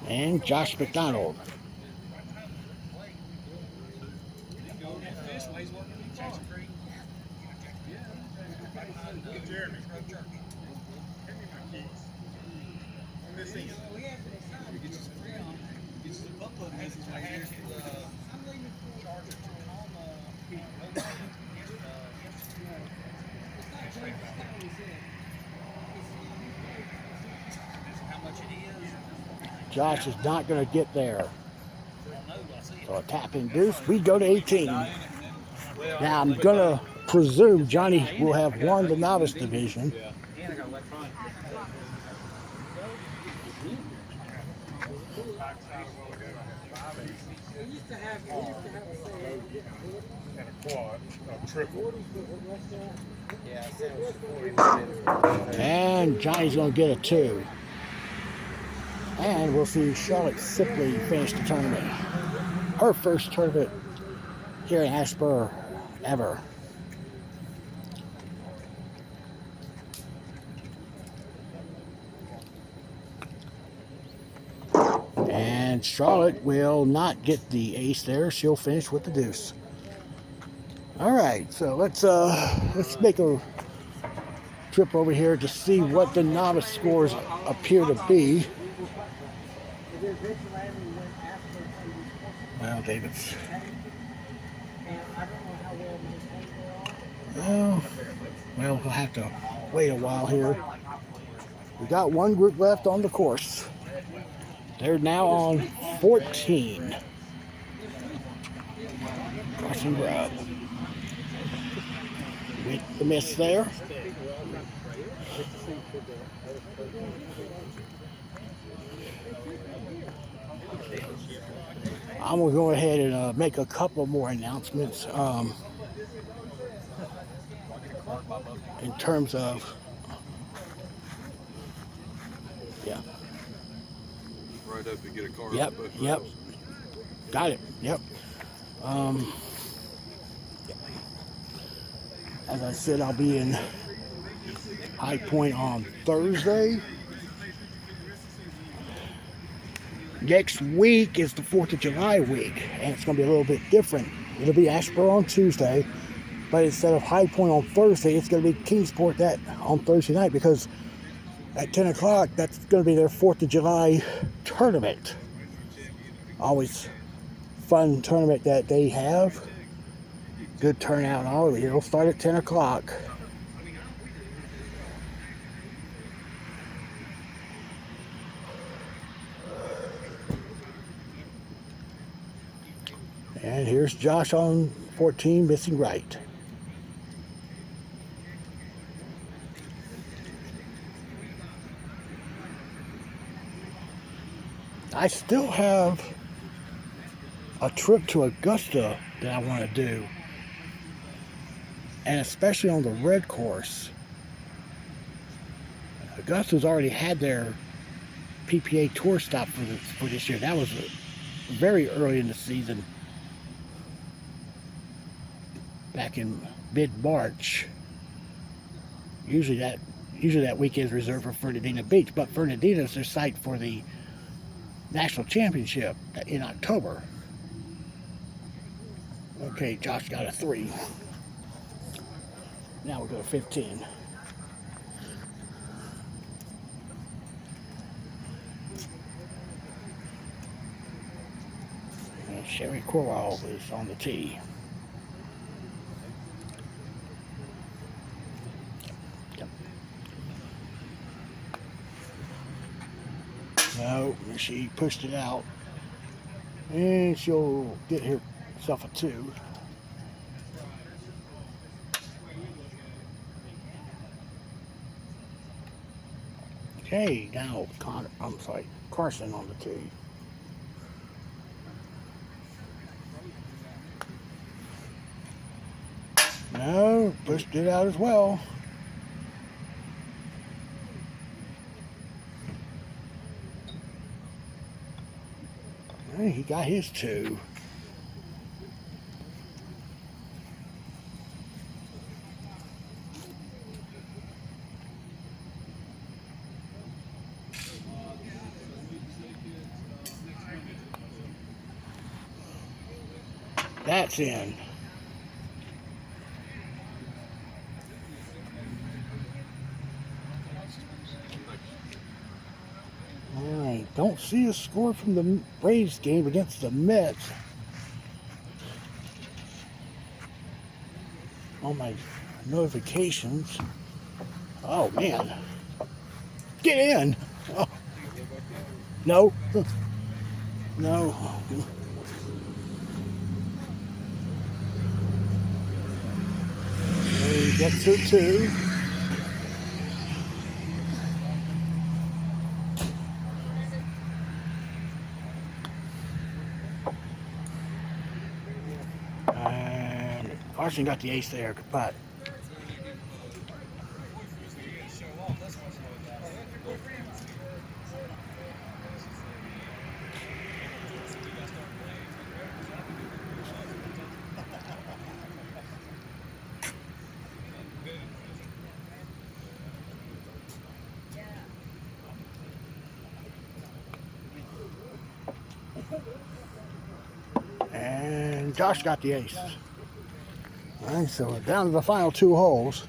And Josh McDonald. Jeremy from church. Give me my keys. On this end. Josh is not going to get there. So a tap and deuce. We go to 18. Now I'm going to presume Johnny will have won the novice division. Quad, triple. And Johnny's going to get a 2. And we'll see Charlotte Sipley finish the tournament. Her first tournament here in ASHEBORO ever. And Charlotte will not get the ace there. She'll finish with the deuce. All right, so let's make a trip over here to see what the novice scores appear to be. Well, David's. Well, we'll have to wait a while here. We got one group left on the course. They're now on 14. Crossing grub. With the miss there. I'm going to go ahead and make a couple more announcements in terms of, yeah. Right up to get a card. Yep. Got it. Yep. As I said, I'll be in High Point on Thursday. Next week is the 4th of July week, and it's going to be a little bit different. It'll be ASHEBORO on Tuesday, but instead of High Point on Thursday, it's going to be Kingsport that on Thursday night, because at 10 o'clock, that's going to be their 4th of July tournament. Always fun tournament that they have. Good turnout and all. It'll start at 10 o'clock. And here's Josh on 14, missing right. I still have a trip to Augusta that I want to do. And especially on the red course. Augusta's already had their PPA tour stop for this year. That was very early in the season. Back in mid-March. Usually that weekend is reserved for Fernandina Beach, but Fernandina is their site for the national championship in October. Okay, Josh got a 3. Now we'll go to 15. And Sherry Corral is on the tee. No, she pushed it out. And she'll get herself a 2. Okay, now Carson on the tee. No, pushed it out as well. Hey, he got his 2. That's in. All right, don't see a score from the Braves game against the Mets on my notifications. Oh man, get in! Oh. No, no. He gets her 2. And Carson got the ace there, but Josh got the ace. All right, so we're down to the final 2 holes.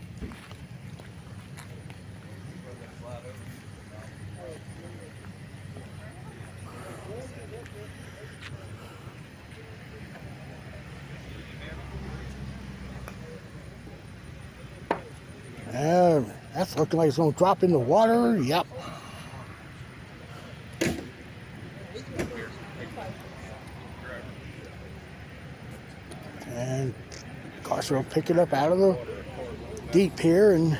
That's looking like it's going to drop in the water. Yep. And Carson will pick it up out of the deep here and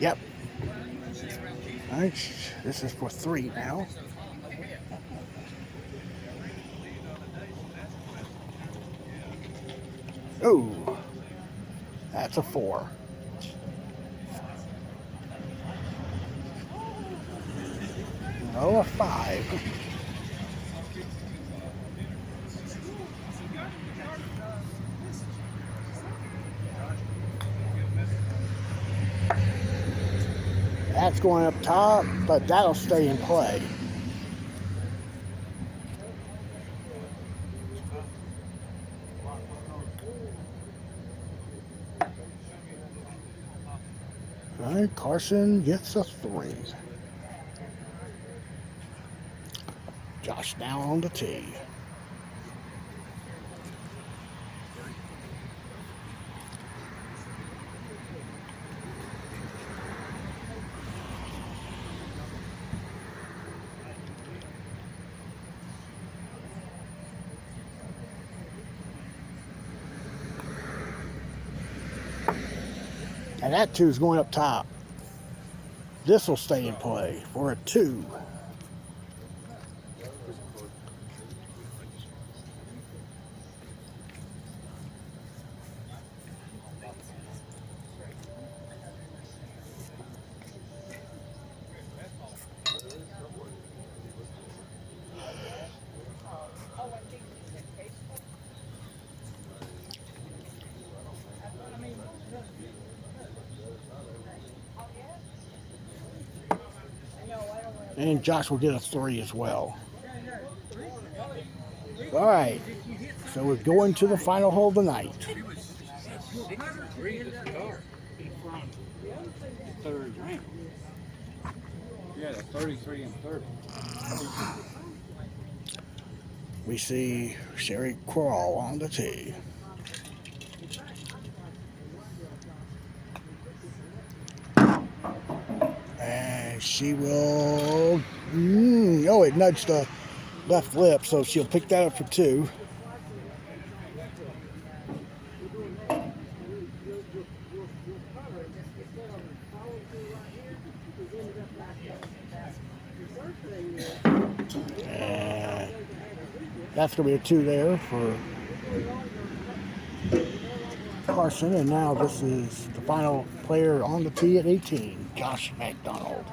yep. All right, this is for 3 now. Oh, that's a 4. Oh, a 5. That's going up top, but that'll stay in play. All right, Carson gets a 3. Josh now on the tee. And that 2 is going up top. This will stay in play for a 2. And Josh will get a 3 as well. All right, so we're going to the final hole tonight. Yeah, the 33 and 30. We see Sherry Crawl on the tee. And she will, oh, it nudged the left lip, so she'll pick that up for 2. And that's going to be a 2 there for Carson. And now this is the final player on the tee at 18, Josh McDonald.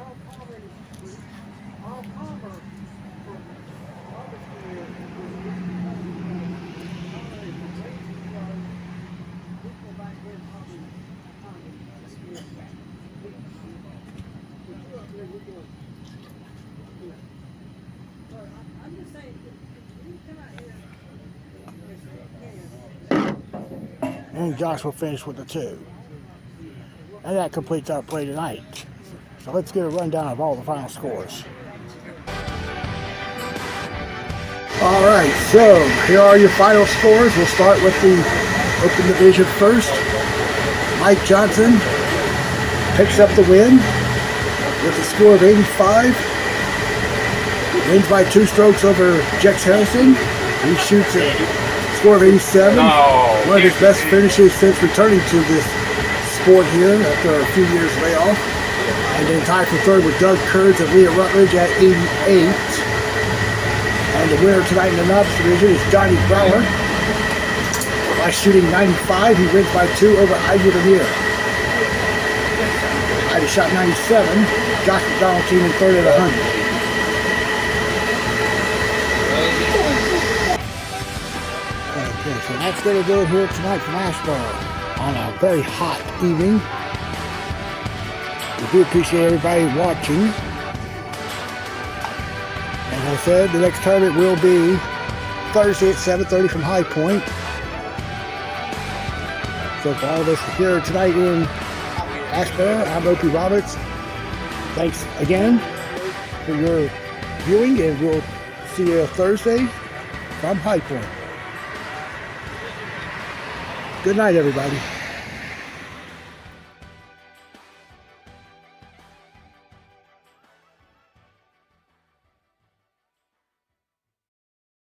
And Josh will finish with the 2. And that completes our play tonight. So let's get a rundown of all the final scores. All right, so here are your final scores. We'll start with the Open Division first. Mike Johnson picks up the win with a score of 85. Wins by 2 strokes over Jex Harrison. He shoots a score of 87. One of his best finishes since returning to this sport here after a few years layoff. And then tied for 3rd with Doug Kurtz and Leah Rutledge at 88. And the winner tonight in the novice division is Johnny Brower. By shooting 95, he wins by 2 over Ivy Lanier. Ivy shot 97. Josh McDonald came in 3rd at 100. Okay, so that's going to do it here tonight from ASHEBORO on a very hot evening. We do appreciate everybody watching. And I said the next tournament will be Thursday at 7:30 from High Point. So for all of us here tonight in Asheboro, I'm Opie Roberts. Thanks again for your viewing, and we'll see you Thursday from High Point. Good night, everybody.